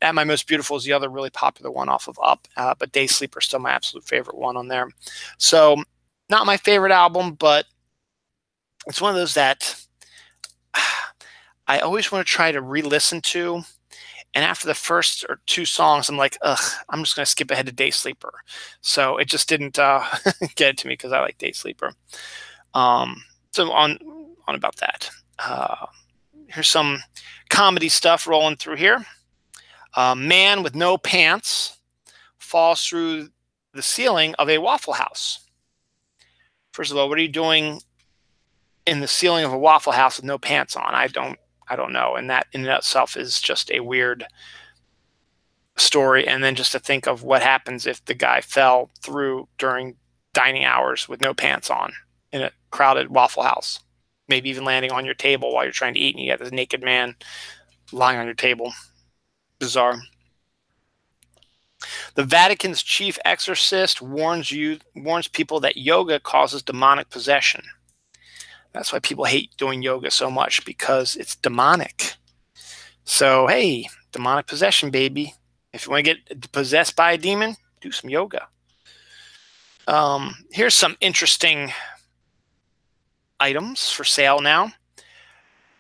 At My Most Beautiful is the other really popular one off of Up, but Day Sleeper is still my absolute favorite one on there. So not my favorite album, but it's one of those that I always want to try to re-listen to. And after the first or 2 songs, I'm like, ugh, I'm just going to skip ahead to Day Sleeper. So it just didn't get it to me because I like Day Sleeper. So on about that. Here's some comedy stuff rolling through here. Man with No Pants falls through the ceiling of a Waffle House. First of all, what are you doing in the ceiling of a Waffle House with no pants on? I don't know. And that in and of itself is just a weird story. And then just to think of what happens if the guy fell through during dining hours with no pants on in a crowded Waffle House, maybe even landing on your table while you're trying to eat and you got this naked man lying on your table. Bizarre. The Vatican's chief exorcist warns people that yoga causes demonic possession. That's why people hate doing yoga so much, because it's demonic. So, hey, demonic possession, baby. If you want to get possessed by a demon, do some yoga. Here's some interesting items for sale now.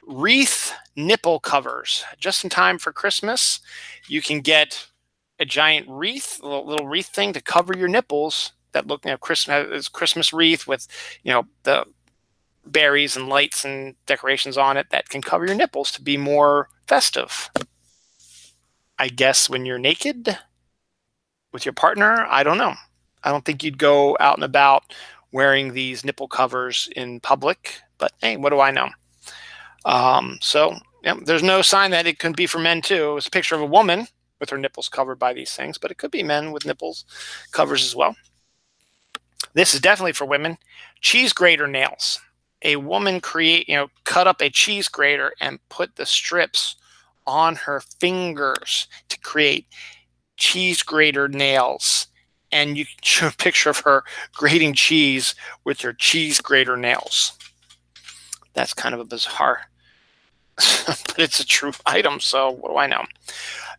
Wreath nipple covers. Just in time for Christmas, you can get a giant wreath, a little wreath thing to cover your nipples that look, Christmas wreath with, the berries and lights and decorations on it that can cover your nipples to be more festive. I guess when you're naked with your partner, I don't know. I don't think you'd go out and about wearing these nipple covers in public, but hey, what do I know? There's no sign that it couldn't be for men too. It was a picture of a woman with her nipples covered by these things, but it could be men with nipples covers as well. This is definitely for women. Cheese grater nails. A woman cut up a cheese grater and put the strips on her fingers to create cheese grater nails. And you can show a picture of her grating cheese with her cheese grater nails. That's kind of a bizarre, but it's a true item, so what do I know?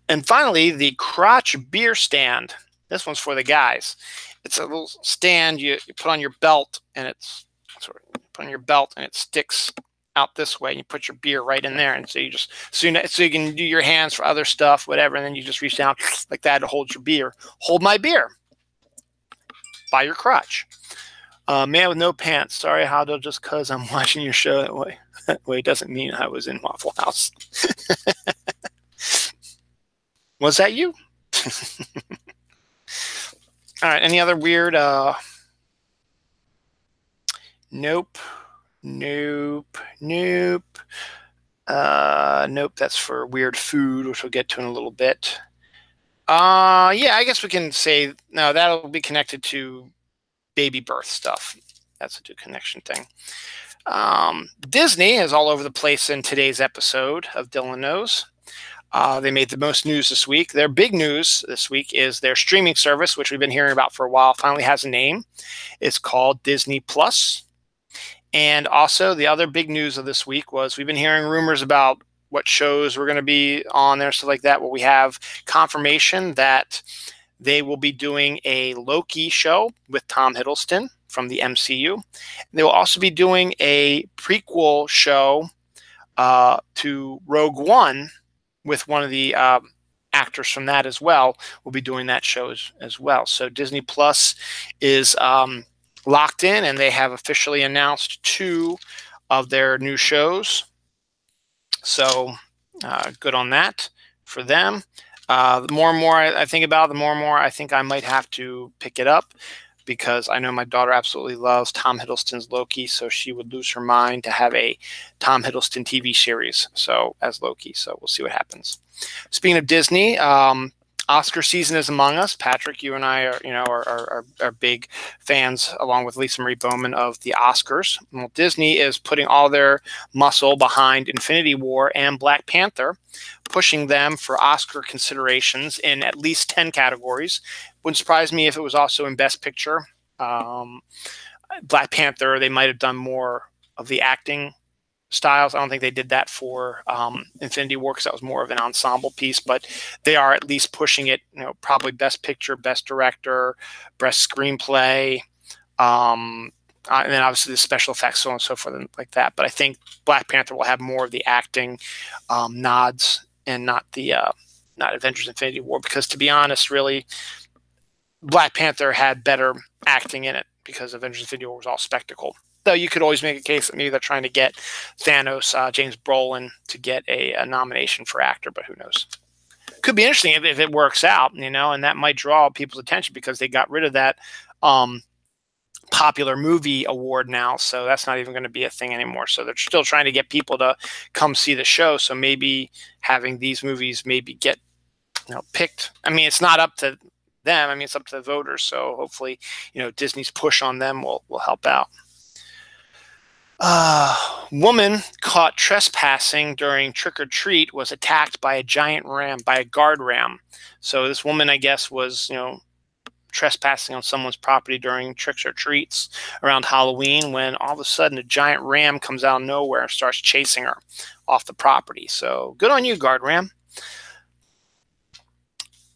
And finally, the crotch beer stand. This one's for the guys. It's a little stand you put on your belt, and it sticks out this way. And you put your beer right in there, and so you can do your hands for other stuff, whatever, and then you just reach down like that to hold your beer. Hold my beer by your crotch. Man with no pants. Sorry, Hado, just because I'm watching your show that way. That way doesn't mean I was in Waffle House. Was that you? All right, any other weird? Nope. Nope. That's for weird food, which we'll get to in a little bit. I guess we can say, no, that'll be connected to baby birth stuff. That's a good connection thing. Disney is all over the place in today's episode of Dylan Knows. They made the most news this week. Their big news this week is their streaming service, which we've been hearing about for a while, finally has a name. It's called Disney Plus. And also the other big news of this week was we've been hearing rumors about what shows were going to be on there, stuff like that. Well, we have confirmation that they will be doing a Loki show with Tom Hiddleston from the MCU. They will also be doing a prequel show to Rogue One with one of the actors from that as well. We'll be doing that show as well. So Disney Plus is locked in, and they have officially announced 2 of their new shows. So good on that for them. The more and more I think about it, the more and more I think I might have to pick it up, because I know my daughter absolutely loves Tom Hiddleston's Loki, so she would lose her mind to have a Tom Hiddleston TV series as Loki. So we'll see what happens. Speaking of Disney, Oscar season is among us. Patrick, you and I are big fans, along with Lisa Marie Bowman, of the Oscars. Well, Disney is putting all their muscle behind Infinity War and Black Panther, pushing them for Oscar considerations in at least 10 categories. Wouldn't surprise me if it was also in Best Picture. Black Panther, they might have done more of the acting styles. I don't think they did that for Infinity War, because that was more of an ensemble piece, but they are at least pushing it, probably Best Picture, Best Director, Best Screenplay, and then obviously the special effects, so on and so forth, and like that. But I think Black Panther will have more of the acting nods, and not Avengers Infinity War, because to be honest, really, Black Panther had better acting in it, because Avengers Infinity War was all spectacle. Though you could always make a case that maybe they're trying to get Thanos, James Brolin, to get a nomination for actor, but who knows? could be interesting if it works out, you know, and that might draw people's attention because they got rid of that popular movie award now, so that's not even going to be a thing anymore. So they're still trying to get people to come see the show. So maybe having these movies maybe get, you know, picked. I mean, it's not up to them. I mean, it's up to the voters. So hopefully, you know, Disney's push on them will help out. Woman caught trespassing during trick or treat was attacked by a giant ram, by a guard ram. So this woman, I guess, was, you know, trespassing on someone's property during tricks or treats around Halloween, when all of a sudden a giant ram comes out of nowhere and starts chasing her off the property. So good on you, guard ram.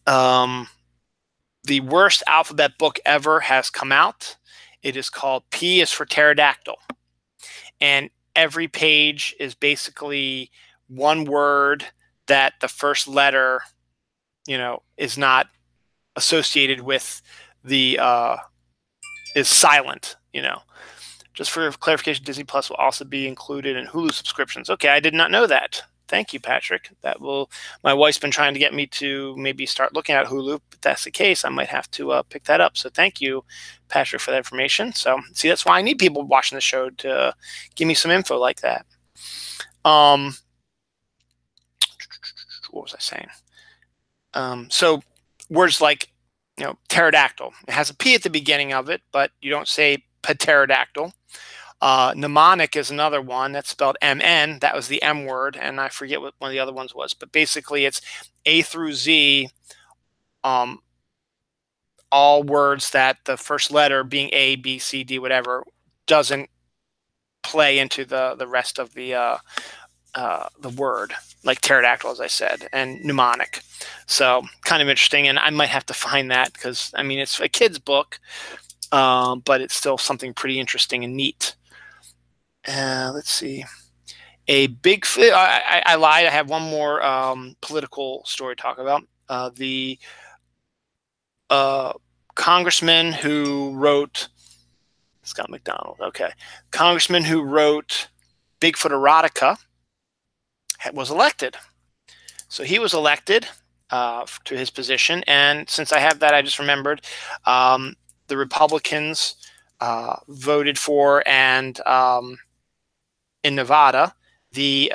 The worst alphabet book ever has come out. It is called P is for Pterodactyl. And every page is basically one word that the first letter, you know, is not associated with the is silent, you know. Just for clarification, Disney Plus will also be included in Hulu subscriptions. Okay, I did not know that. Thank you, Patrick. That will. My wife's been trying to get me to maybe start looking at Hulu. If that's the case, I might have to pick that up. So thank you, Patrick, for that information. So see, that's why I need people watching the show to give me some info like that. What was I saying? So words like, you know, pterodactyl. It has a P at the beginning of it, but you don't say pterodactyl. Mnemonic is another one that's spelled MN. That was the M word, and I forget what one of the other ones was. But basically, it's A through Z, all words that the first letter being A, B, C, D, whatever, doesn't play into the rest of the word, like pterodactyl, as I said, and mnemonic. So kind of interesting, and I might have to find that because, I mean, it's a kid's book, but it's still something pretty interesting and neat. Let's see. A Bigfoot. I lied. I have one more political story to talk about. The congressman who wrote Scott McDonald. Okay, congressman who wrote Bigfoot erotica was elected. So he was elected to his position, and since I have that, I just remembered the Republicans voted for, and in Nevada, the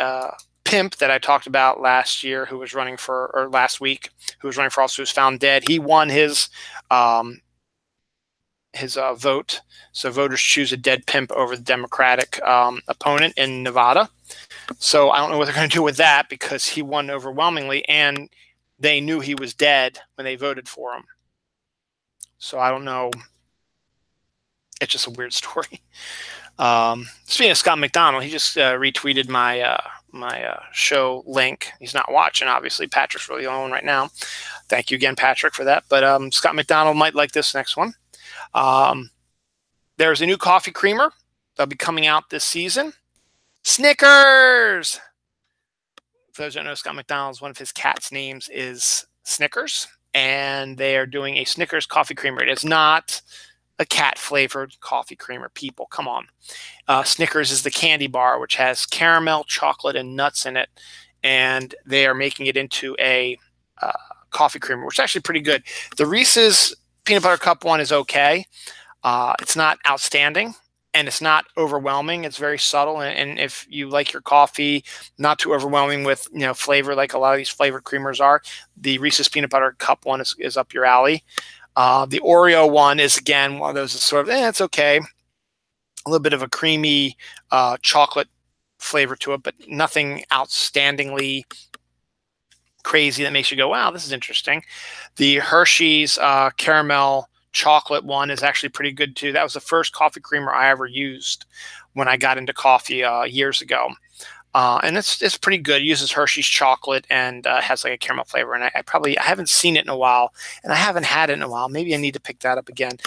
pimp that I talked about last year, who was running for, or last week, who was running for office, who was found dead, he won his vote. So voters choose a dead pimp over the Democratic opponent in Nevada. So I don't know what they're going to do with that, because he won overwhelmingly, and they knew he was dead when they voted for him. So I don't know. It's just a weird story. Speaking of Scott McDonald, he just retweeted my my show link. He's not watching, obviously. Patrick's really on right now. Thank you again, Patrick, for that. But Scott McDonald might like this next one. There's a new coffee creamer that'll be coming out this season. Snickers! For those who don't know, Scott McDonald's, one of his cat's names is Snickers, and they are doing a Snickers coffee creamer. It is not a cat-flavored coffee creamer, people. Come on. Snickers is the candy bar, which has caramel, chocolate, and nuts in it, and they are making it into a coffee creamer, which is actually pretty good. The Reese's Peanut Butter Cup one is okay. It's not outstanding, and it's not overwhelming. It's very subtle, and if you like your coffee not too overwhelming with, you know, flavor like a lot of these flavored creamers are, the Reese's Peanut Butter Cup one is up your alley. The Oreo one is, again, one of those that's sort of, it's okay. A little bit of a creamy chocolate flavor to it, but nothing outstandingly crazy that makes you go, wow, this is interesting. The Hershey's caramel chocolate one is actually pretty good too. That was the first coffee creamer I ever used when I got into coffee years ago. And it's pretty good. It uses Hershey's chocolate and has like a caramel flavor. And I haven't seen it in a while, and I haven't had it in a while. Maybe I need to pick that up again.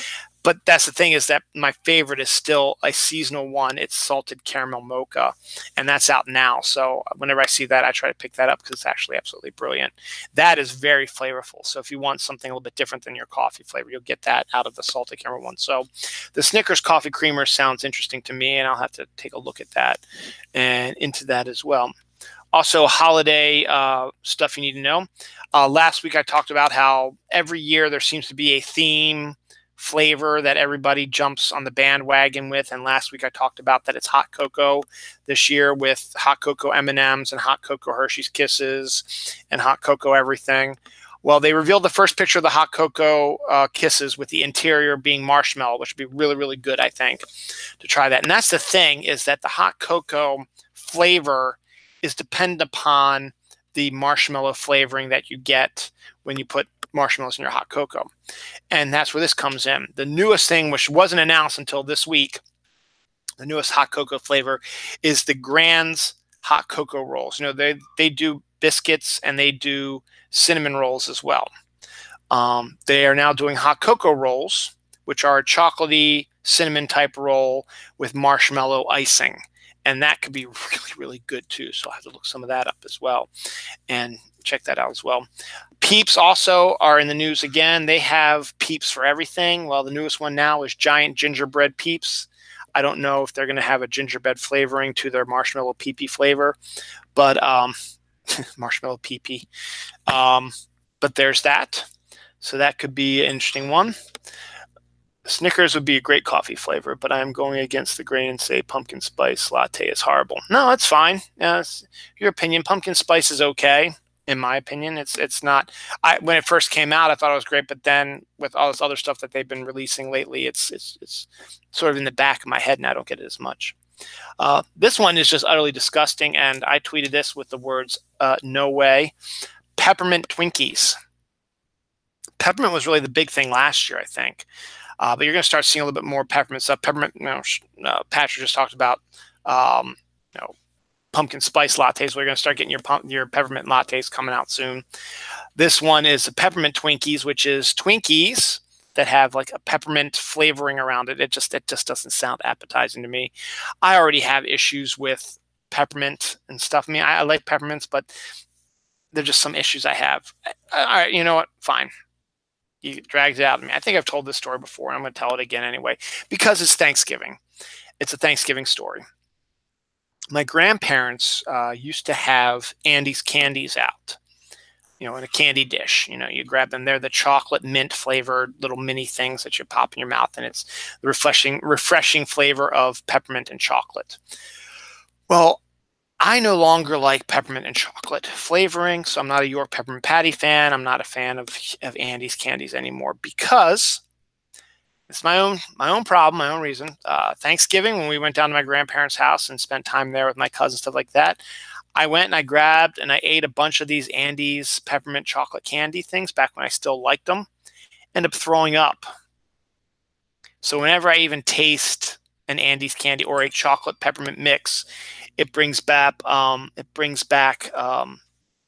But that's the thing, is that my favorite is still a seasonal one. It's salted caramel mocha, and that's out now. So whenever I see that, I try to pick that up because it's actually absolutely brilliant. That is very flavorful. So if you want something a little bit different than your coffee flavor, you'll get that out of the salted caramel one. So the Snickers coffee creamer sounds interesting to me, and I'll have to take a look at that and into that as well. Also, holiday stuff you need to know. Last week I talked about how every year there seems to be a theme flavor that everybody jumps on the bandwagon with. And last week I talked about that it's hot cocoa this year, with hot cocoa M&Ms and hot cocoa Hershey's Kisses and hot cocoa everything. Well, they revealed the first picture of the hot cocoa Kisses with the interior being marshmallow, which would be really, really good, I think, to try that. And that's the thing, is that the hot cocoa flavor is dependent upon the marshmallow flavoring that you get when you put marshmallows in your hot cocoa. And that's where this comes in. The newest thing, which wasn't announced until this week, the newest hot cocoa flavor is the Grand's hot cocoa rolls. You know, they do biscuits and they do cinnamon rolls as well. They are now doing hot cocoa rolls, which are a chocolatey cinnamon type roll with marshmallow icing. And that could be really, really good too. So I'll have to look some of that up as well and check that out as well. Peeps also are in the news again. They have Peeps for everything. Well, the newest one now is giant gingerbread Peeps. I don't know if they're going to have a gingerbread flavoring to their marshmallow pee-pee flavor, but marshmallow pee-pee. But there's that. So that could be an interesting one. Snickers would be a great coffee flavor, but I'm going against the grain and say pumpkin spice latte is horrible. No, it's fine. It's your opinion. Pumpkin spice is okay, in my opinion. It's not. When it first came out, I thought it was great, but then with all this other stuff that they've been releasing lately, it's sort of in the back of my head, and I don't get it as much. This one is just utterly disgusting, and I tweeted this with the words, no way. Peppermint Twinkies. Peppermint was really the big thing last year, I think. But you're going to start seeing a little bit more peppermint stuff. Peppermint, Patrick just talked about, pumpkin spice lattes. We're going to start getting your peppermint lattes coming out soon. This one is peppermint Twinkies, which is Twinkies that have like a peppermint flavoring around it. It just doesn't sound appetizing to me. I already have issues with peppermint and stuff. I mean, I like peppermints, but there's just some issues I have. All right, you know what? Fine. He drags it out of me. I think I've told this story before, and I'm going to tell it again anyway, because it's Thanksgiving. It's a Thanksgiving story. My grandparents used to have Andy's candies out, in a candy dish. You grab them. They're the chocolate mint flavored little mini things that you pop in your mouth, and it's the refreshing flavor of peppermint and chocolate. Well, I no longer like peppermint and chocolate flavoring, so I'm not a York peppermint patty fan. I'm not a fan of Andy's candies anymore, because it's my own problem, my own reason. Thanksgiving, when we went down to my grandparents' house and spent time there with my cousins, stuff like that, I went and I grabbed and I ate a bunch of these Andy's peppermint chocolate candy things back when I still liked them. Ended up throwing up. So whenever I even taste an Andy's candy or a chocolate peppermint mix, it brings back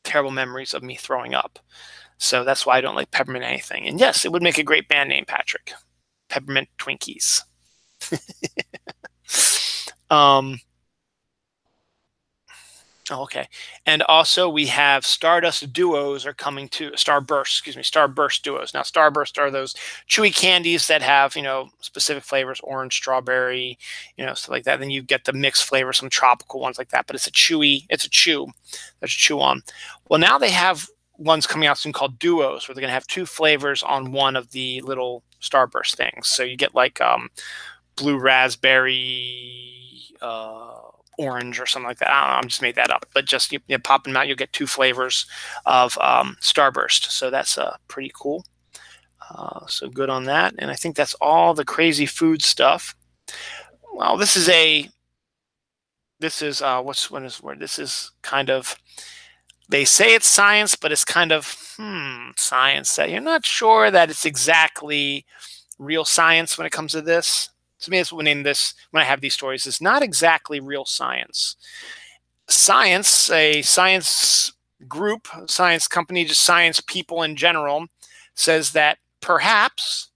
terrible memories of me throwing up. So that's why I don't like peppermint anything. And yes, it would make a great band name, Patrick. Peppermint Twinkies. Okay. And also we have Stardust Duos are coming to Starburst Duos. Now Starburst are those chewy candies that have, specific flavors, orange, strawberry, stuff like that. Then you get the mixed flavors, some tropical ones like that, but it's a chew there's a chew on. Well, now they have ones coming out soon called Duos, where they're going to have two flavors on one of the little Starburst things. So you get like blue raspberry, orange or something like that. I don't know, I just made that up, but just you pop them out, you'll get two flavors of Starburst. So that's pretty cool. So good on that. And I think that's all the crazy food stuff. Well, this is kind of, they say it's science, but it's kind of science that you're not sure that it's exactly real science when it comes to this. To me, that's what we name this when I have these stories. It's not exactly real science. Science, a science group, science company, just science people in general, says that perhaps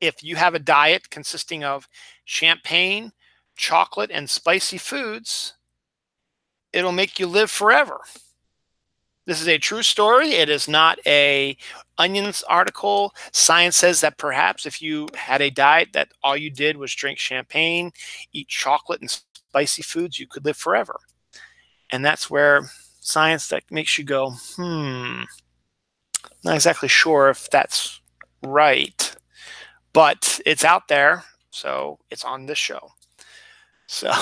if you have a diet consisting of champagne, chocolate, and spicy foods, it'll make you live forever. This is a true story. It is not a Onion's article. Science says that perhaps if you had a diet that all you did was drink champagne, eat chocolate and spicy foods, you could live forever. And that's where science that makes you go, not exactly sure if that's right, but it's out there, so it's on this show. So,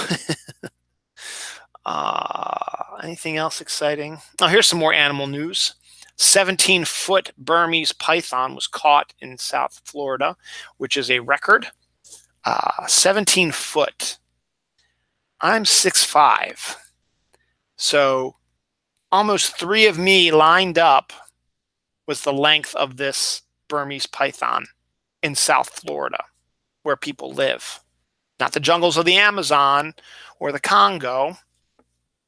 anything else exciting? Oh, here's some more animal news. 17-foot Burmese python was caught in South Florida, which is a record. 17 foot. I'm 6'5", so almost 3 of me lined up was the length of this Burmese python in South Florida, where people live. Not the jungles of the Amazon or the Congo,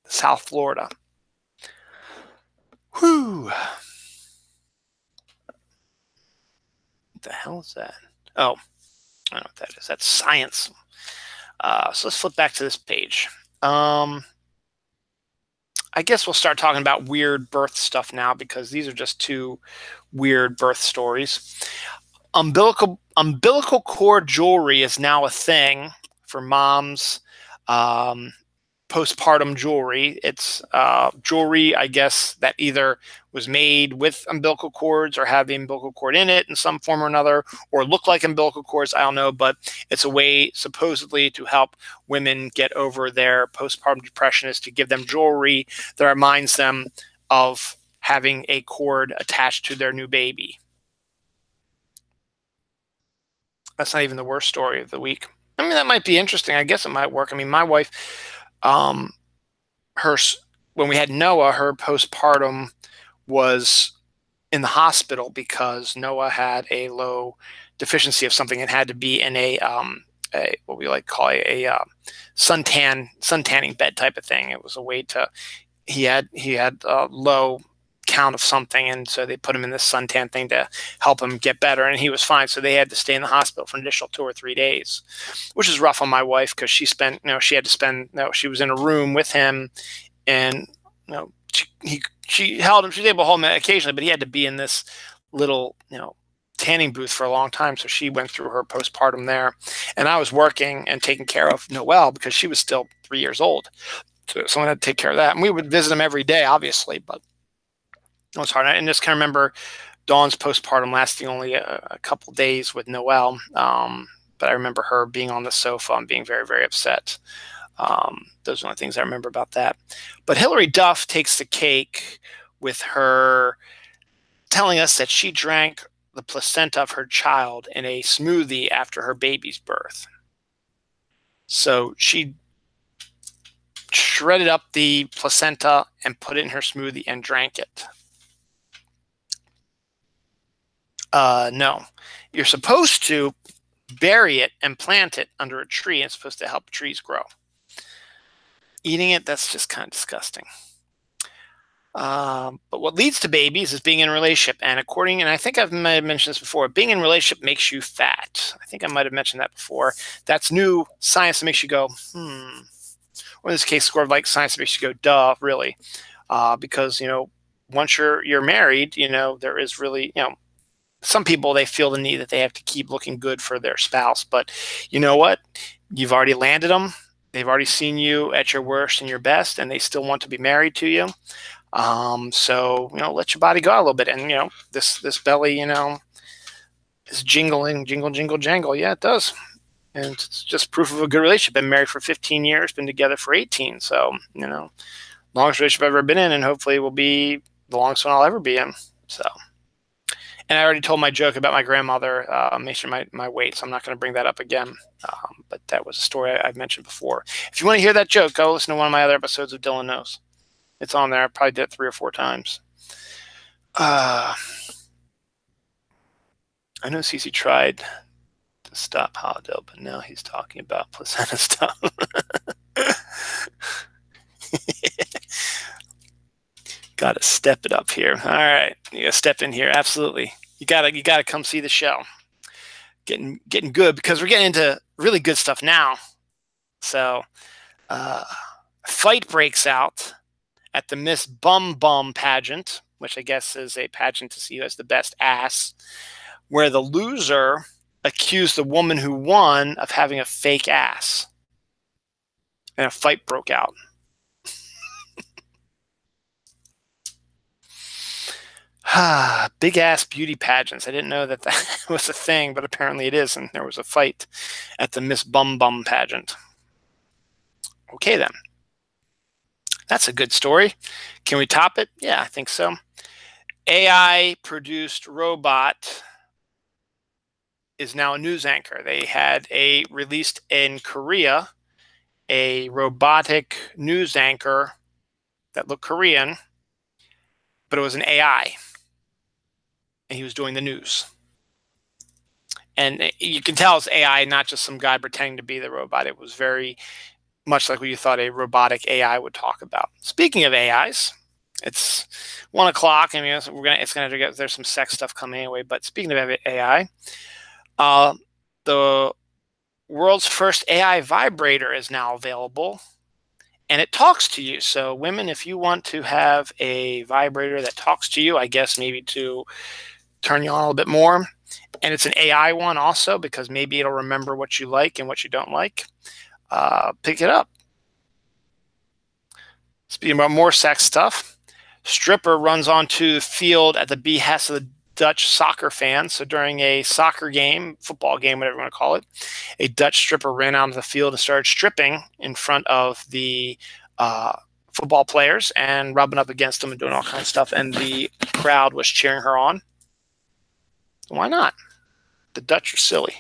South Florida. Whew. What the hell is that? Oh, I don't know what that is. That's science. So let's flip back to this page. I guess we'll start talking about weird birth stuff now, because these are just 2 weird birth stories. Umbilical cord jewelry is now a thing for moms. Postpartum jewelry. It's jewelry, I guess, that either was made with umbilical cords or have the umbilical cord in it in some form or another, or look like umbilical cords. I don't know, but it's a way supposedly to help women get over their postpartum depression, is to give them jewelry that reminds them of having a cord attached to their new baby. That's not even the worst story of the week. I mean, that might be interesting. I guess it might work. I mean, my wife, when we had Noah, her postpartum was in the hospital because Noah had a low deficiency of something and had to be in a what we like to call a suntanning bed type of thing. It was a way to he had a low count of something, and so they put him in this suntan thing to help him get better, and he was fine. So they had to stay in the hospital for an additional 2 or 3 days, which is rough on my wife, because she was in a room with him, and she held him. She was able to hold him occasionally, but he had to be in this little tanning booth for a long time. So she went through her postpartum there, and I was working and taking care of Noelle because she was still 3 years old. So someone had to take care of that, and we would visit him every day, obviously, but it was hard. I just kind of remember Dawn's postpartum lasting only a couple days with Noelle, but I remember her being on the sofa and being very, very upset. Those are the only things I remember about that. But Hilary Duff takes the cake with her telling us that she drank the placenta of her child in a smoothie after her baby's birth. So she shredded up the placenta and put it in her smoothie and drank it. No, you're supposed to bury it and plant it under a tree. It's supposed to help trees grow. Eating it, that's just kind of disgusting. But what leads to babies is being in a relationship. And I think I might have mentioned this before, being in a relationship makes you fat. I think I might have mentioned that before. That's new science that makes you go, Or in this case, sort of like science that makes you go, duh, really. Because, once you're married, there is really, some people, they feel the need that they have to keep looking good for their spouse. But you know what? You've already landed them. They've already seen you at your worst and your best, and they still want to be married to you. So, let your body go out a little bit. And, this belly, is jingling, jingle, jingle, jangle. Yeah, it does. And it's just proof of a good relationship. Been married for 15 years, been together for 18. So, longest relationship I've ever been in, and hopefully will be the longest one I'll ever be in. So, and I already told my joke about my grandmother measuring my weight, so I'm not going to bring that up again. But that was a story I've mentioned before. If you want to hear that joke, go listen to one of my other episodes of Dylan Knows. It's on there. I probably did it 3 or 4 times. I know Cece tried to stop Holiday, but now he's talking about placenta stuff. Got to step it up here. All right, you got to step in here. Absolutely, you gotta come see the show. Getting good, because we're getting into really good stuff now. So, fight breaks out at the Miss Bum Bum pageant, which I guess is a pageant to see who has the best ass, where the loser accused the woman who won of having a fake ass, and a fight broke out. Big ass beauty pageants. I didn't know that that was a thing, but apparently it is. And there was a fight at the Miss Bum Bum pageant. Okay, then. That's a good story. Can we top it? Yeah, I think so. AI produced robot is now a news anchor. They had released in Korea a robotic news anchor that looked Korean, but it was an AI, and he was doing the news. And you can tell it's AI, not just some guy pretending to be the robot. It was very much like what you thought a robotic AI would talk about. Speaking of AIs, it's 1 o'clock. I mean, there's some sex stuff coming anyway. But speaking of AI, the world's first AI vibrator is now available, and it talks to you. So women, if you want to have a vibrator that talks to you, I guess maybe to turn you on a little bit more, and it's an AI one also, because maybe it'll remember what you like and what you don't like, pick it up. Speaking about more sex stuff, stripper runs onto the field at the behest of the Dutch soccer fans. So during a soccer game, football game, whatever you want to call it, a Dutch stripper ran out of the field and started stripping in front of the football players and rubbing up against them and doing all kinds of stuff. And the crowd was cheering her on. Why not? The Dutch are silly.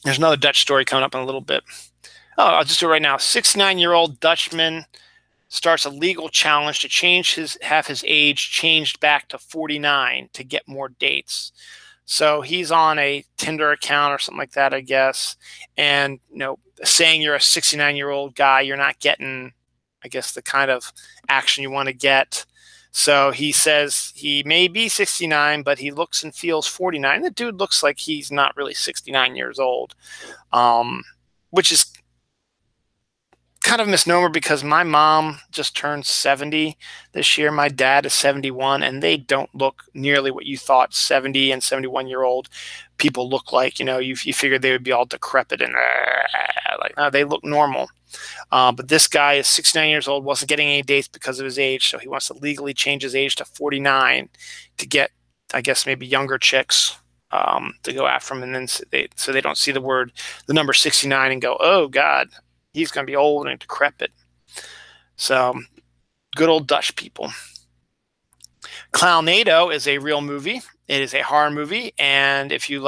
There's another Dutch story coming up in a little bit. Oh, I'll just do it right now. 69-year-old Dutchman starts a legal challenge to have his age changed back to 49 to get more dates. So he's on a Tinder account or something like that, I guess. And saying you're a 69-year-old guy, you're not getting, I guess, the kind of action you want to get. So he says he may be 69, but he looks and feels 49. The dude looks like he's not really 69 years old, which is kind of a misnomer, because my mom just turned 70 this year. My dad is 71, and they don't look nearly what you thought 70 and 71-year-old people look like. You figured they would be all decrepit and like, no, they look normal. But this guy is 69 years old, wasn't getting any dates because of his age, so he wants to legally change his age to 49 to get, I guess, maybe younger chicks to go after him, and then so they don't see the number 69 and go, oh God, he's going to be old and decrepit. So good old Dutch people. Clownado is a real movie. It is a horror movie, and if you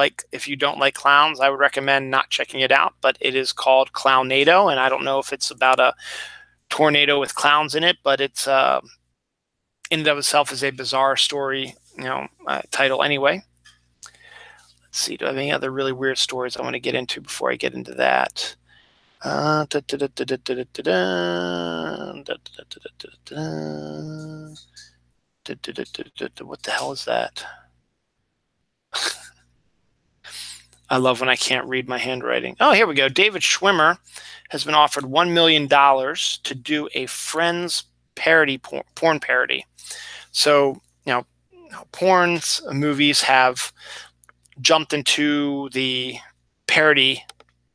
don't like clowns, I would recommend not checking it out. But it is called Clownado, and I don't know if it's about a tornado with clowns in it, but it's in and of itself is a bizarre story, title anyway. Let's see. Do I have any other really weird stories I want to get into before I get into that? What the hell is that? I love when I can't read my handwriting. Oh, here we go. David Schwimmer has been offered $1 million to do a Friends parody, porn parody. So, porn's movies have jumped into the parody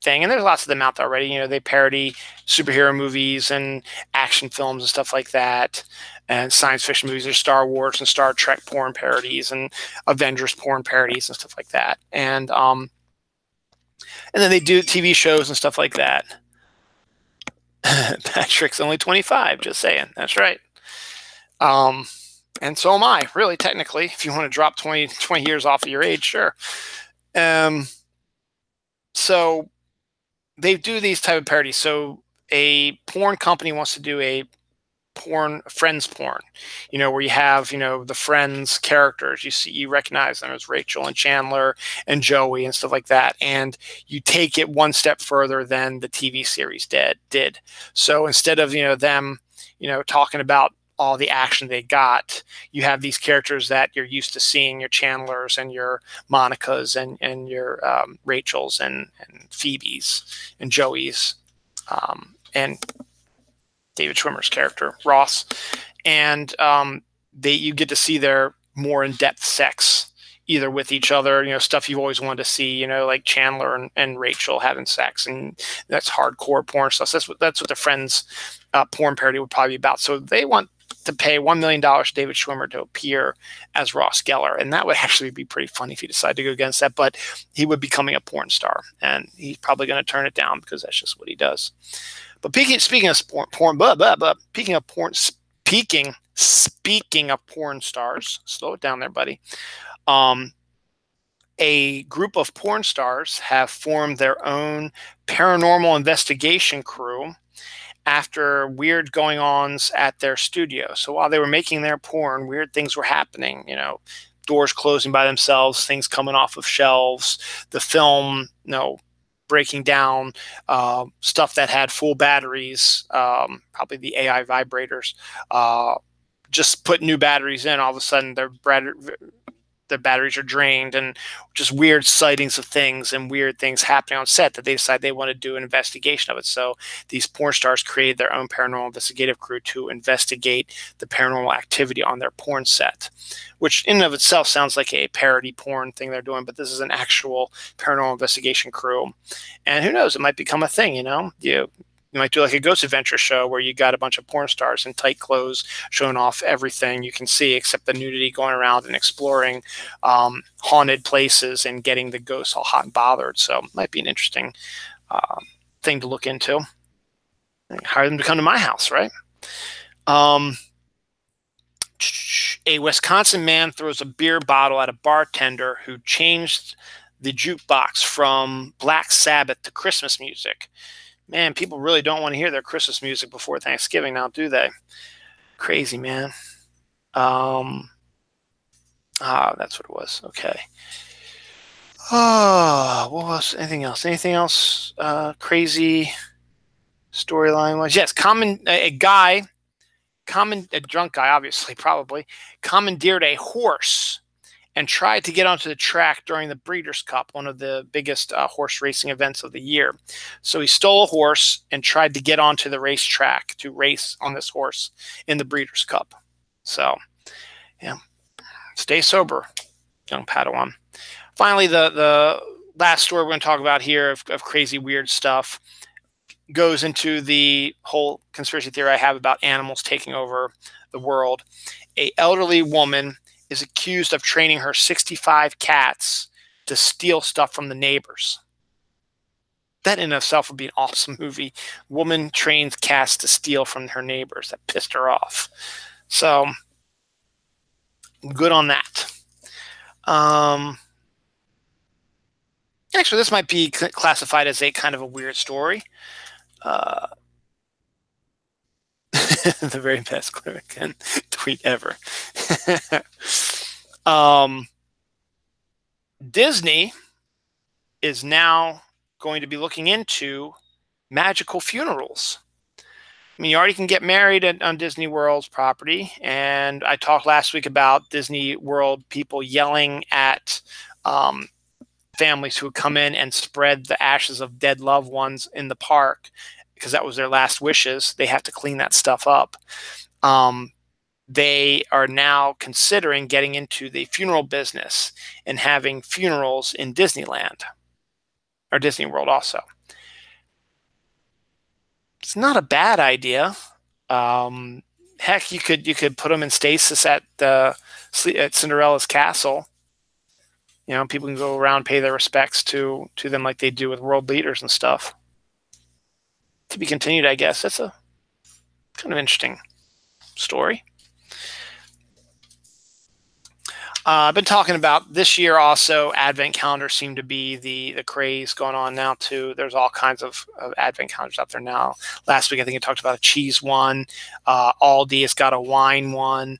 thing, and there's lots of them out there already. They parody superhero movies and action films and stuff like that, and science fiction movies. There's Star Wars and Star Trek porn parodies and Avengers porn parodies and stuff like that. And then they do TV shows and stuff like that. Patrick's only 25, just saying. That's right. And so am I, really, technically. If you want to drop 20 years off of your age, sure. So they do these type of parodies. So a porn company wants to do a Friends porn, where you have, the Friends characters. You recognize them as Rachel and Chandler and Joey and stuff like that. And you take it one step further than the TV series did. So instead of, them, talking about all the action they got, you have these characters that you're used to seeing, your Chandlers and your Monicas and your Rachels and Phoebes and Joeys, and David Schwimmer's character, Ross. And you get to see their more in-depth sex, either with each other, stuff you've always wanted to see, like Chandler and Rachel having sex, and that's hardcore porn stuff. That's what the Friends porn parody would probably be about. So they want to pay $1 million to David Schwimmer to appear as Ross Geller. And that would actually be pretty funny if he decided to go against that. But he would be becoming a porn star, and he's probably going to turn it down because that's just what he does. But speaking of porn stars, slow it down there, buddy. A group of porn stars have formed their own paranormal investigation crew after weird going-ons at their studio. So while they were making their porn, weird things were happening. You know, doors closing by themselves, things coming off of shelves, the film, breaking down, stuff that had full batteries, probably the AI vibrators. Just put new batteries in, all of a sudden their batteries are drained, and just weird sightings of things and weird things happening on set that they decide they want to do an investigation of it. So these porn stars created their own paranormal investigative crew to investigate the paranormal activity on their porn set, which in and of itself sounds like a parody porn thing they're doing, but this is an actual paranormal investigation crew. And who knows, it might become a thing, You might do like a ghost adventure show where you got a bunch of porn stars in tight clothes showing off everything you can see except the nudity, going around and exploring haunted places and getting the ghosts all hot and bothered. So it might be an interesting thing to look into. Hire them to come to my house, right? A Wisconsin man throws a beer bottle at a bartender who changed the jukebox from Black Sabbath to Christmas music. Man, people really don't want to hear their Christmas music before Thanksgiving now, do they? Crazy, man. That's what it was. Okay. What was anything else? Anything else crazy storyline-wise? Yes, a drunk guy, obviously, probably, commandeered a horse and tried to get onto the track during the Breeders' Cup, one of the biggest horse racing events of the year. So he stole a horse and tried to get onto the racetrack to race on this horse in the Breeders' Cup. So, yeah, stay sober, young Padawan. Finally, the last story we're going to talk about here of crazy, weird stuff goes into the whole conspiracy theory I have about animals taking over the world. An elderly woman is accused of training her 65 cats to steal stuff from the neighbors. That in itself would be an awesome movie. Woman trains cats to steal from her neighbors. That pissed her off. So, good on that. Actually, this might be classified as a kind of a weird story. The very best Clinic and tweet ever. Disney is now going to be looking into magical funerals. I mean, you already can get married on Disney World's property, and I talked last week about Disney World people yelling at families who would come in and spread the ashes of dead loved ones in the park because that was their last wishes. They have to clean that stuff up. They are now considering getting into the funeral business and having funerals in Disneyland or Disney World also. It's not a bad idea. Heck, you could put them in stasis at Cinderella's castle. People can go around, pay their respects to them like they do with world leaders and stuff. To be continued, I guess. That's a kind of interesting story. I've been talking about this year also, Advent calendars seem to be the craze going on now too. There's all kinds of Advent calendars out there now. Last week, I think I talked about a cheese one. Aldi has got a wine one.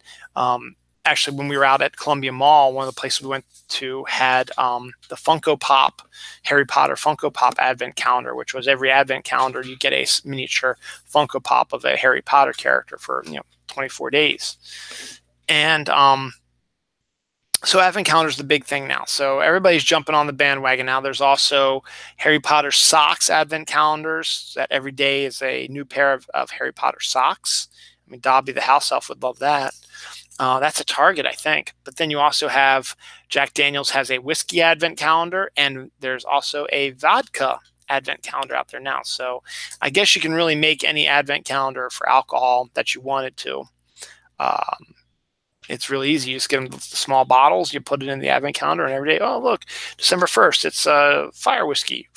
Actually, when we were out at Columbia Mall, one of the places we went to had the Funko Pop, Harry Potter Funko Pop Advent calendar, which was every Advent calendar you get a miniature Funko Pop of a Harry Potter character for 24 days. And so Advent calendar is the big thing now. So everybody's jumping on the bandwagon now. There's also Harry Potter socks Advent calendars that every day is a new pair of Harry Potter socks. I mean, Dobby the house elf would love that. That's a Target, I think. But then you also have Jack Daniels has a whiskey Advent calendar, and there's also a vodka Advent calendar out there now. So I guess you can really make any Advent calendar for alcohol that you wanted to. Um, it's really easy. You just get them the small bottles, you put it in the advent calendar, and every day, oh, look, December 1st, it's fire whiskey,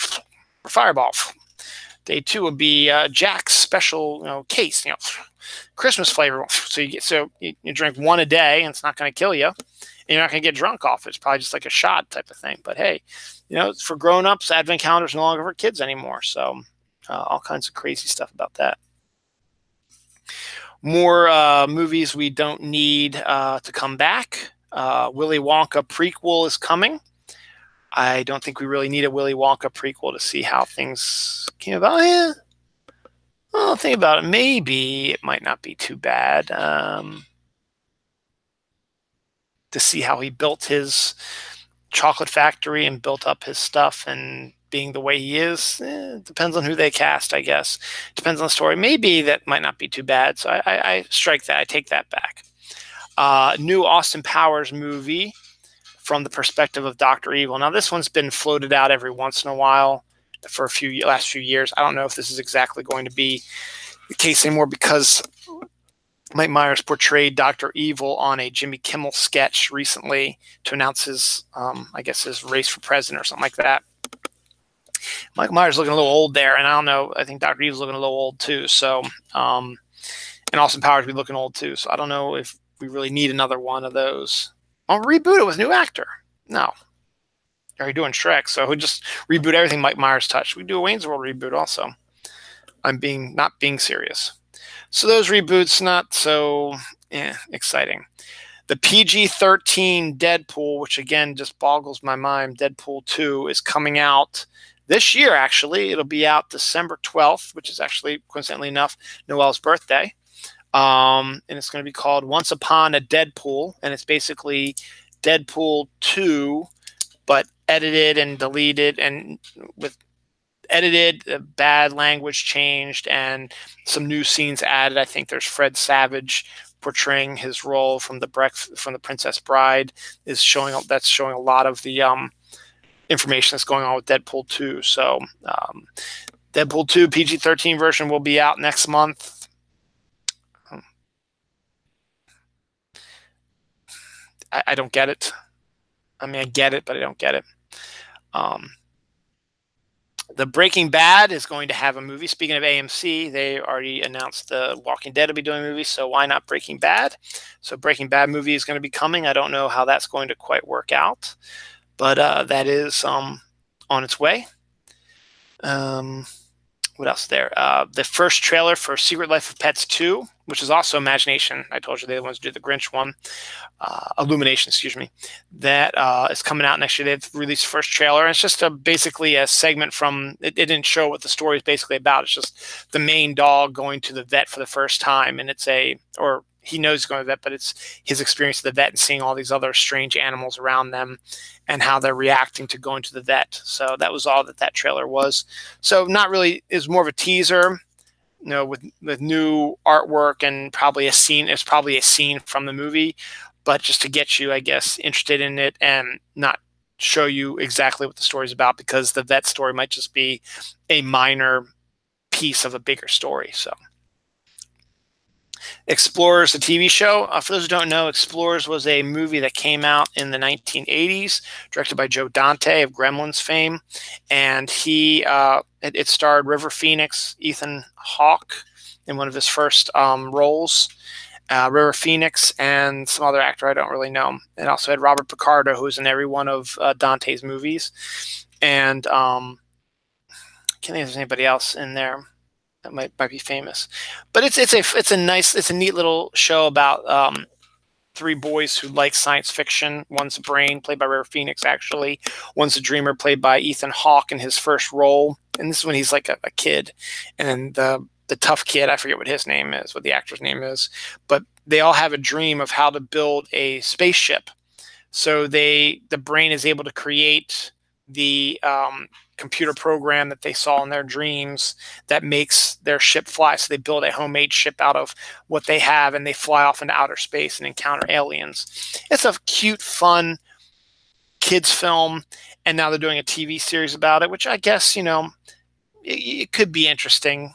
or fireball. Day 2 will be Jack's special, case, Christmas flavor. So you drink one a day, and it's not going to kill you, and you're not going to get drunk off it. It's probably just like a shot type of thing. But hey, it's for grown-ups. Advent calendar's no longer for kids anymore. So all kinds of crazy stuff about that. More movies we don't need to come back. Willy Wonka prequel is coming. I don't think we really need a Willy Wonka prequel to see how things came about. Yeah. Well, think about it. Maybe it might not be too bad to see how he built his chocolate factory and built up his stuff and being the way he is. Depends on who they cast, I guess. Depends on the story. Maybe that might not be too bad. So I strike that. I take that back. New Austin Powers movie from the perspective of Dr. Evil. Now, this one's been floated out every once in a while for last few years. I don't know if this is exactly going to be the case anymore because Mike Myers portrayed Dr. Evil on a Jimmy Kimmel sketch recently to announce his, I guess, his race for president or something like that. Mike Myers looking a little old there, and I don't know. I think Dr. Evil's looking a little old too. So, and Austin Powers be looking old too. So I don't know if we really need another one of those. I'll reboot it with a new actor. No. Are you doing Shrek? So we'll just reboot everything Mike Myers touched. We do a Wayne's World reboot also. I'm not being serious. So those reboots, not so exciting. The PG-13 Deadpool, which again just boggles my mind, Deadpool 2 is coming out this year, actually. It'll be out December 12th, which is actually, coincidentally enough, Noel's birthday. And it's going to be called Once Upon a Deadpool, and it's basically Deadpool 2, but edited and deleted, and with edited, bad language changed, and some new scenes added. I think there's Fred Savage portraying his role from the Princess Bride that's showing a lot of the information that's going on with Deadpool 2. So Deadpool 2 PG-13 version will be out next month. I don't get it. I mean, I get it, but I don't get it. The Breaking Bad is going to have a movie. Speaking of AMC, they already announced the Walking Dead will be doing a movie, so why not Breaking Bad? So Breaking Bad movie is going to be coming. I don't know how that's going to quite work out, but that is on its way. What else there? The first trailer for Secret Life of Pets 2, which is also Imagination. I told you they're the ones who do the Grinch one. Illumination, excuse me. That is coming out next year. They've released the first trailer. And it's just basically a segment from, it didn't show what the story is basically about. It's just the main dog going to the vet for the first time. And or he knows he's going to the vet, but it's his experience at the vet and seeing all these other strange animals around them and how they're reacting to going to the vet. So that was all that trailer was. So not really, is more of a teaser, with new artwork and probably a scene. It's probably a scene from the movie, but just to get you, I guess, interested in it and not show you exactly what the story's about, because the vet story might just be a minor piece of a bigger story. So Explorers, the TV show. For those who don't know, Explorers was a movie that came out in the 1980s, directed by Joe Dante of Gremlins fame, and it starred River Phoenix, Ethan Hawke in one of his first roles, River Phoenix, and some other actor I don't really know. It also had Robert Picardo, who's in every one of Dante's movies, and I can't think if there's anybody else in there that might be famous. But it's a neat little show about three boys who like science fiction. One's a brain, played by River Phoenix, actually. One's a dreamer, played by Ethan Hawke in his first role. And this is when he's like a kid. And the tough kid, I forget what his name is, what the actor's name is. But they all have a dream of how to build a spaceship. So the brain is able to create the computer program that they saw in their dreams that makes their ship fly. So they build a homemade ship out of what they have, and they fly off into outer space and encounter aliens. It's a cute, fun kids film, and now they're doing a TV series about it, which I guess, it could be interesting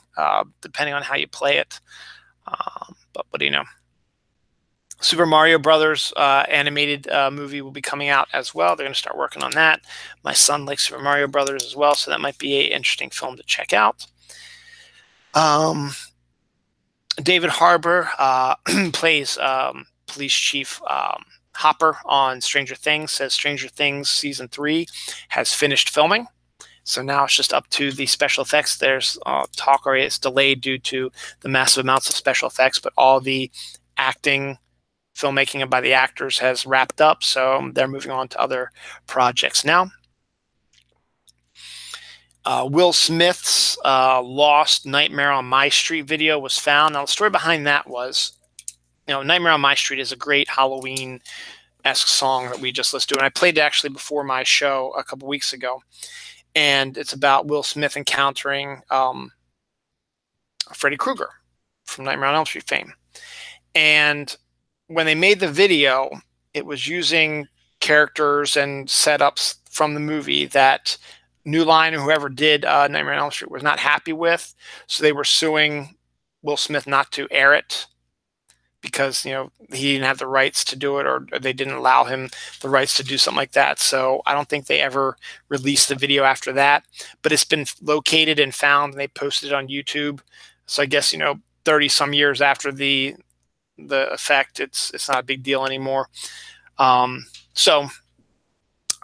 depending on how you play it. But what do you know? Super Mario Brothers animated movie will be coming out as well. They're going to start working on that. My son likes Super Mario Brothers as well, so that might be an interesting film to check out. David Harbour plays Police Chief Hopper on Stranger Things. Says Stranger Things season 3 has finished filming. So now it's just up to the special effects. There's talk already it's delayed due to the massive amounts of special effects, but all the acting, filmmaking by the actors has wrapped up. So they're moving on to other projects now. Will Smith's Lost Nightmare on My Street video was found. Now, the story behind that was, Nightmare on My Street is a great Halloween-esque song that we just listened to. And I played it actually before my show a couple weeks ago. And it's about Will Smith encountering Freddy Krueger from Nightmare on Elm Street fame. And when they made the video, it was using characters and setups from the movie that New Line and whoever did Nightmare on Elm Street was not happy with. So they were suing Will Smith not to air it because, he didn't have the rights to do it, or they didn't allow him the rights to do something like that. So I don't think they ever released the video after that, but it's been located and found, and they posted it on YouTube. So I guess, 30 some years after the effect, it's not a big deal anymore. So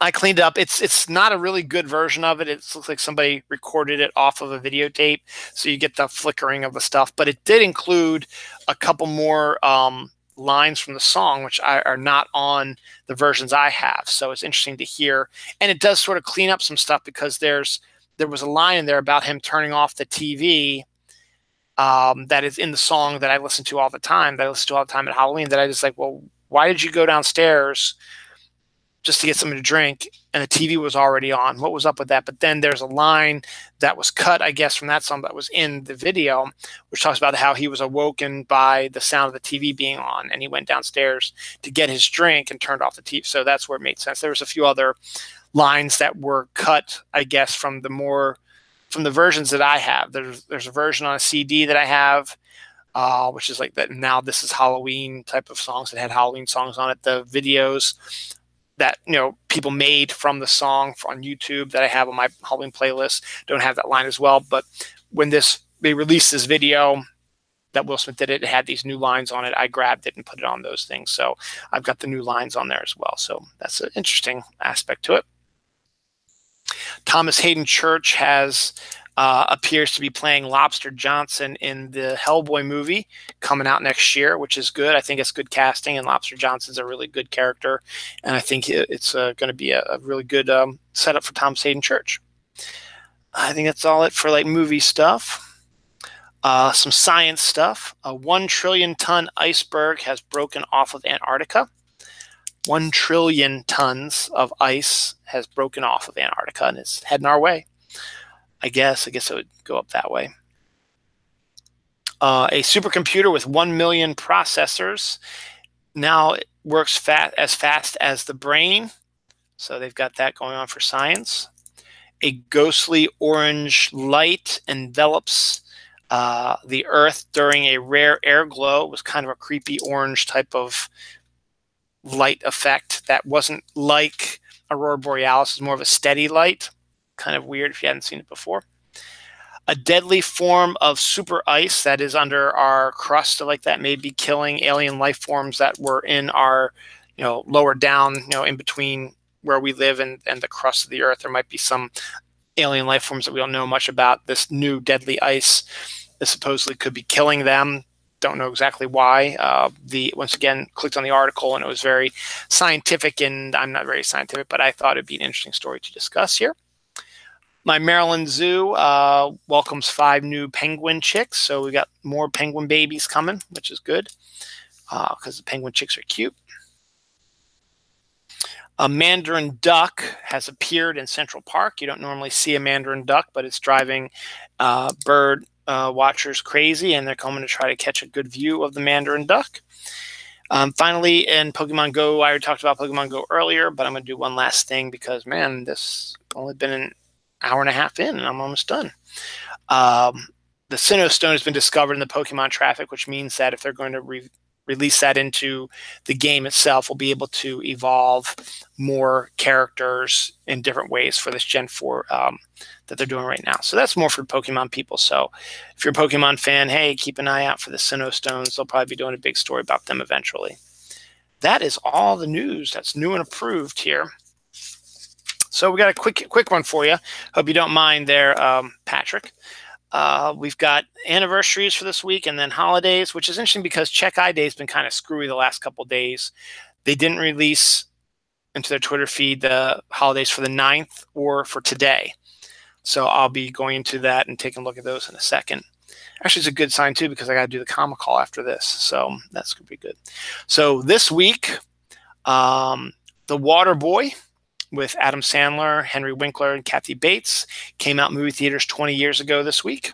I cleaned it up. It's not a really good version of it. It looks like somebody recorded it off of a videotape, so you get the flickering of the stuff. But it did include a couple more lines from the song, which are not on the versions I have. So it's interesting to hear. And it does sort of clean up some stuff, because there was a line in there about him turning off the TV that is in the song that I listen to all the time, at Halloween, that I just like, well, why did you go downstairs just to get something to drink, and the TV was already on? What was up with that? But then there's a line that was cut, I guess, from that song that was in the video, which talks about how he was awoken by the sound of the TV being on, and he went downstairs to get his drink and turned off the TV. So that's where it made sense. There was a few other lines that were cut, I guess, from the versions that I have. There's a version on a CD that I have, which is like that Now This Is Halloween type of songs that had Halloween songs on it. The videos that people made from the song on YouTube that I have on my Halloween playlist don't have that line as well. But when they released this video that Will Smith did, it had these new lines on it. I grabbed it and put it on those things. So I've got the new lines on there as well. So that's an interesting aspect to it. Thomas Hayden Church appears to be playing Lobster Johnson in the Hellboy movie coming out next year, which is good. I think it's good casting, and Lobster Johnson's a really good character, and I think it's going to be a really good setup for Thomas Hayden Church. I think that's all it for movie stuff. Some science stuff. A 1 trillion ton iceberg has broken off of Antarctica. 1 trillion tons of ice has broken off of Antarctica and is heading our way. I guess it would go up that way. A supercomputer with 1 million processors now works as fast as the brain. So they've got that going on for science. A ghostly orange light envelops the Earth during a rare air glow. It was kind of a creepy orange type of light effect that wasn't like Aurora Borealis. It's more of a steady light. Kind of weird if you hadn't seen it before. A deadly form of super ice that is under our crust, like that, may be killing alien life forms that were in our, lower down, in between where we live and the crust of the Earth. There might be some alien life forms that we don't know much about. This new deadly ice that supposedly could be killing them. Don't know exactly why. Once again, clicked on the article, and it was very scientific, and I'm not very scientific, but I thought it'd be an interesting story to discuss here. My Maryland Zoo welcomes 5 new penguin chicks. So we got more penguin babies coming, which is good because the penguin chicks are cute. A mandarin duck has appeared in Central Park. You don't normally see a mandarin duck, but it's driving bird watchers crazy, and they're coming to try to catch a good view of the mandarin duck. Finally, in Pokemon Go, I already talked about Pokemon Go earlier, but I'm going to do one last thing because, man, this only been an hour and a half in, and I'm almost done. The Sinnoh Stone has been discovered in the Pokemon traffic, which means that if they're going to release that into the game itself, we'll be able to evolve more characters in different ways for this Gen 4 that they're doing right now. So that's more for Pokemon people. So if you're a Pokemon fan, hey, keep an eye out for the Sinnoh Stones. They'll probably be doing a big story about them eventually. That is all the news that's new and approved here. So we got a quick one for you. Hope you don't mind there, Patrick. We've got anniversaries for this week and then holidays, which is interesting because Check ID has been kind of screwy the last couple of days. They didn't release into their Twitter feed the holidays for the 9th or for today. So I'll be going into that and taking a look at those in a second. Actually, it's a good sign, too, because I got to do the comic call after this. So that's going to be good. So this week, The Water Boy with Adam Sandler, Henry Winkler, and Kathy Bates came out in movie theaters 20 years ago this week.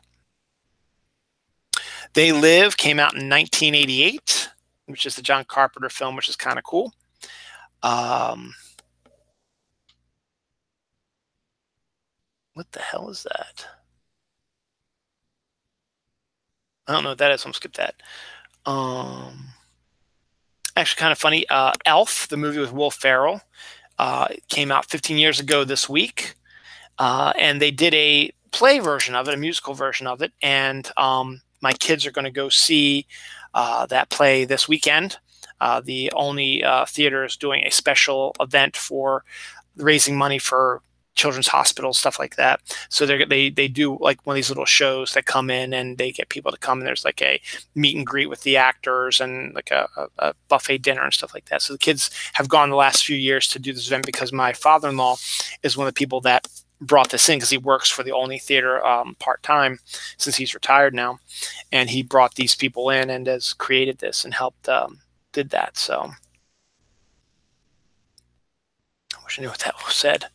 They Live came out in 1988, which is the John Carpenter film, which is kind of cool. What the hell is that? I don't know what that is. I'm going to skip that. Actually, kind of funny. Elf, the movie with Will Ferrell, came out 15 years ago this week. And they did a play version of it, a musical version of it. And my kids are going to go see that play this weekend. The only theater is doing a special event for raising money for children's hospitals, stuff like that. So they do like one of these little shows that come in and they get people to come, and there's like a meet and greet with the actors and like a buffet dinner and stuff like that. So the kids have gone the last few years to do this event because my father-in-law is one of the people that brought this in because he works for the Olney Theater part-time since he's retired now. And he brought these people in and has created this and helped did that. So I wish I knew what that said.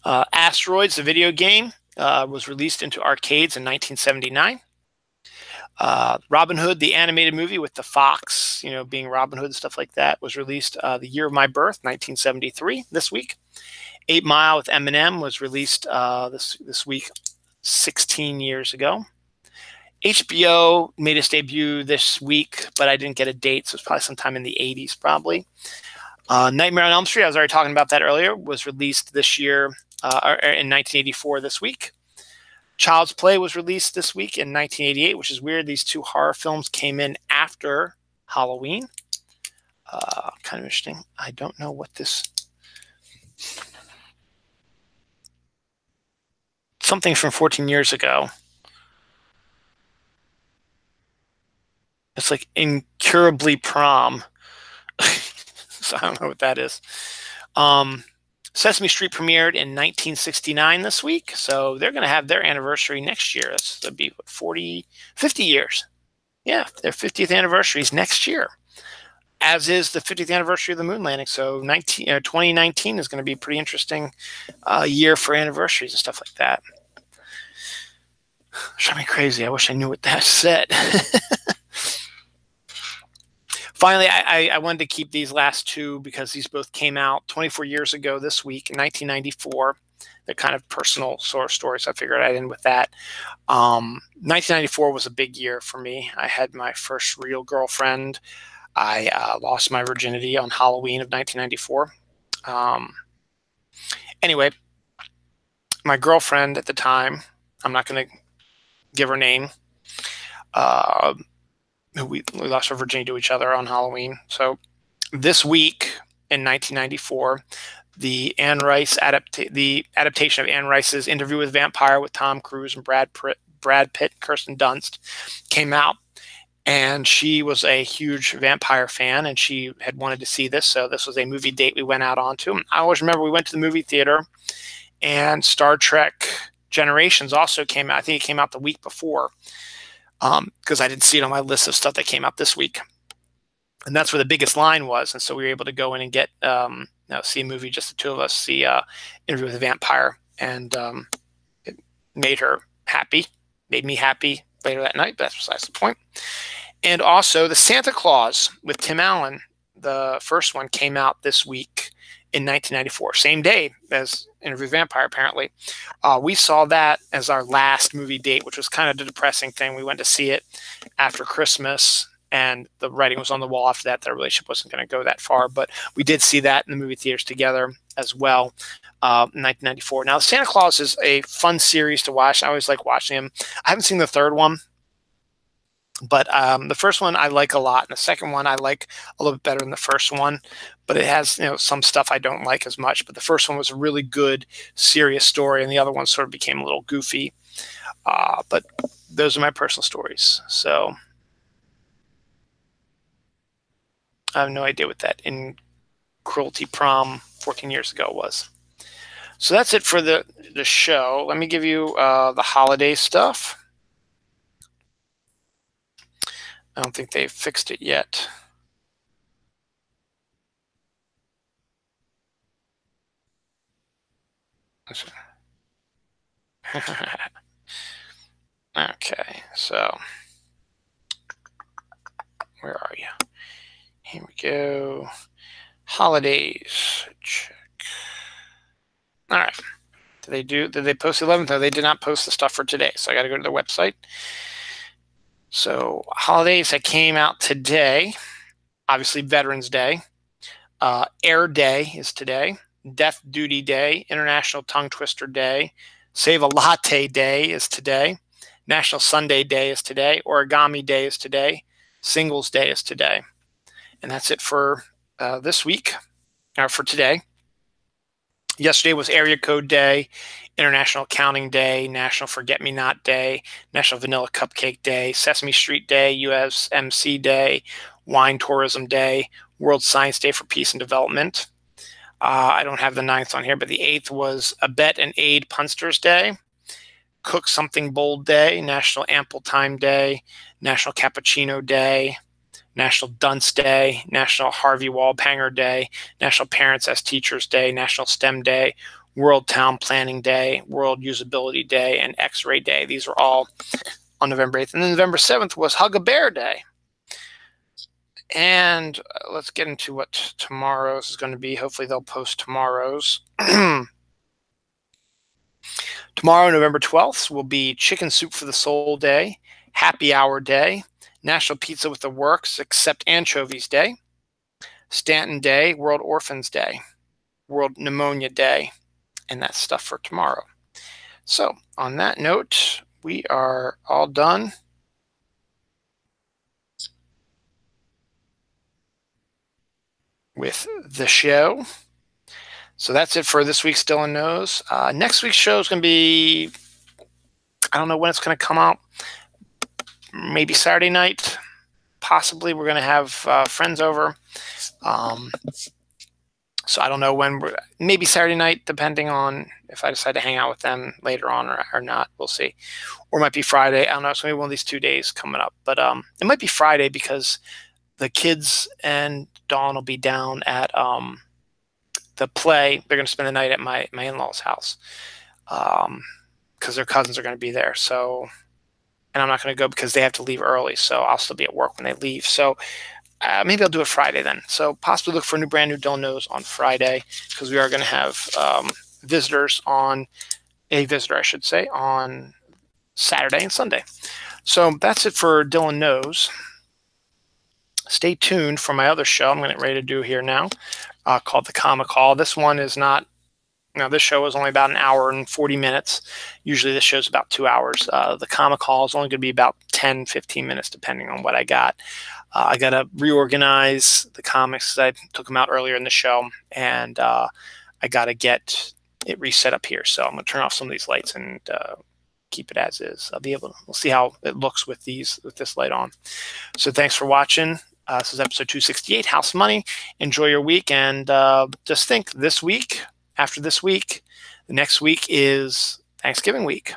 Asteroids, the video game, was released into arcades in 1979. Robin Hood, the animated movie with the fox, being Robin Hood and stuff like that, was released the year of my birth, 1973, this week. 8 Mile with Eminem was released this week, 16 years ago. HBO made its debut this week, but I didn't get a date, so it's probably sometime in the 80s, probably. Nightmare on Elm Street, I was already talking about that earlier, was released this year in 1984 this week. Child's Play was released this week in 1988, which is weird. These two horror films came in after Halloween. Kind of interesting. I don't know what this... Something from 14 years ago. It's like Incurably Prom. So I don't know what that is. Sesame Street premiered in 1969 this week. So they're going to have their anniversary next year. That'll be, what, 50 years. Yeah, their 50th anniversary is next year, as is the 50th anniversary of the moon landing. So 2019 is going to be a pretty interesting year for anniversaries and stuff like that. Drives me crazy. I wish I knew what that said. Finally, I wanted to keep these last two because these both came out 24 years ago this week, in 1994. They're kind of personal sort of stories. So I figured I'd end with that. 1994 was a big year for me. I had my first real girlfriend. I lost my virginity on Halloween of 1994. Anyway, my girlfriend at the time, I'm not going to give her name, we lost our virginity to each other on Halloween. So this week in 1994, the adaptation of Anne Rice's Interview with a Vampire with Tom Cruise and Brad Pitt, Kirsten Dunst, came out. And she was a huge vampire fan, and she had wanted to see this. So this was a movie date we went out onto. I always remember we went to the movie theater, and Star Trek Generations also came out. I think it came out the week before, because I didn't see it on my list of stuff that came out this week. And that's where the biggest line was. And so we were able to go in and get see a movie, just the two of us, see Interview with a Vampire. And it made her happy, made me happy later that night, but that's besides the point. And also the Santa Claus with Tim Allen, the first one, came out this week in 1994, same day as Interview with a Vampire, apparently. We saw that as our last movie date, which was kind of the depressing thing. We went to see it after Christmas, and the writing was on the wall after that. Their relationship wasn't going to go that far, but we did see that in the movie theaters together as well, in 1994. Now, Santa Claus is a fun series to watch. I always like watching him. I haven't seen the third one, but the first one I like a lot, and the second one I like a little bit better than the first one. But it has, some stuff I don't like as much. But the first one was a really good, serious story, and the other one sort of became a little goofy. But those are my personal stories. So I have no idea what that in Cruelty Prom 14 years ago was. So that's it for the show. Let me give you the holiday stuff. I don't think they've fixed it yet. Okay, so where are you? Here we go. Holidays. Check. All right. Did they post the 11th? No, they did not post the stuff for today. So I got to go to their website. So holidays that came out today, obviously Veterans Day. Air Day is today. Death Duty Day. International Tongue Twister Day. Save a Latte Day is today. National Sunday Day is today. Origami Day is today. Singles Day is today. And that's it for this week, or for today. Yesterday was Area Code Day, International Accounting Day, National Forget-Me-Not Day, National Vanilla Cupcake Day, Sesame Street Day, USMC Day, Wine Tourism Day, World Science Day for Peace and Development. I don't have the 9th on here, but the 8th was Abet and Aid Punsters Day, Cook Something Bold Day, National Ample Time Day, National Cappuccino Day, National Dunce Day, National Harvey Wallpanger Day, National Parents as Teachers Day, National STEM Day, World Town Planning Day, World Usability Day, and X-Ray Day. These were all on November 8th. And then November 7th was Hug a Bear Day. And let's get into what tomorrow's is going to be. Hopefully they'll post tomorrow's. Tomorrow, November 12th, will be Chicken Soup for the Soul Day, Happy Hour Day, National Pizza with the Works, Except Anchovies Day, Stanton Day, World Orphans Day, World Pneumonia Day, and that's stuff for tomorrow. So on that note, we are all done. With the show. So that's it for this week's Dylan Knows. Next week's show is going to be, I don't know when it's going to come out. Maybe Saturday night. Possibly we're going to have friends over. So I don't know when. Maybe Saturday night, depending on if I decide to hang out with them later on or not. We'll see. Or it might be Friday. I don't know. It's going to be one of these 2 days coming up. But it might be Friday because the kids and Dawn will be down at the play. They're going to spend the night at my in-laws' house because their cousins are going to be there. So, and I'm not going to go because they have to leave early. So I'll still be at work when they leave. So maybe I'll do it Friday then. So possibly look for a brand new Dylan Knows on Friday because we are going to have visitors on Saturday and Sunday. So that's it for Dylan Knows. Stay tuned for my other show I'm going to get ready to do here now called The Comic Call. This one is not, this show is only about an hour and 40 minutes. Usually this show's about 2 hours. The Comic Call is only going to be about 10, 15 minutes depending on what I got. I got to reorganize the comics. I took them out earlier in the show, and I got to get it reset up here. So I'm going to turn off some of these lights and keep it as is. We'll see how it looks with this light on. So thanks for watching. This is episode 268, House Money. Enjoy your week, and just think, after this week, the next week is Thanksgiving week.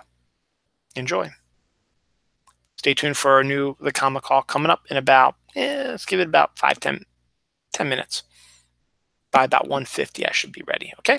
Enjoy. Stay tuned for the Comic Call coming up in about, let's give it about 10 minutes. By about 1:50, I should be ready, okay?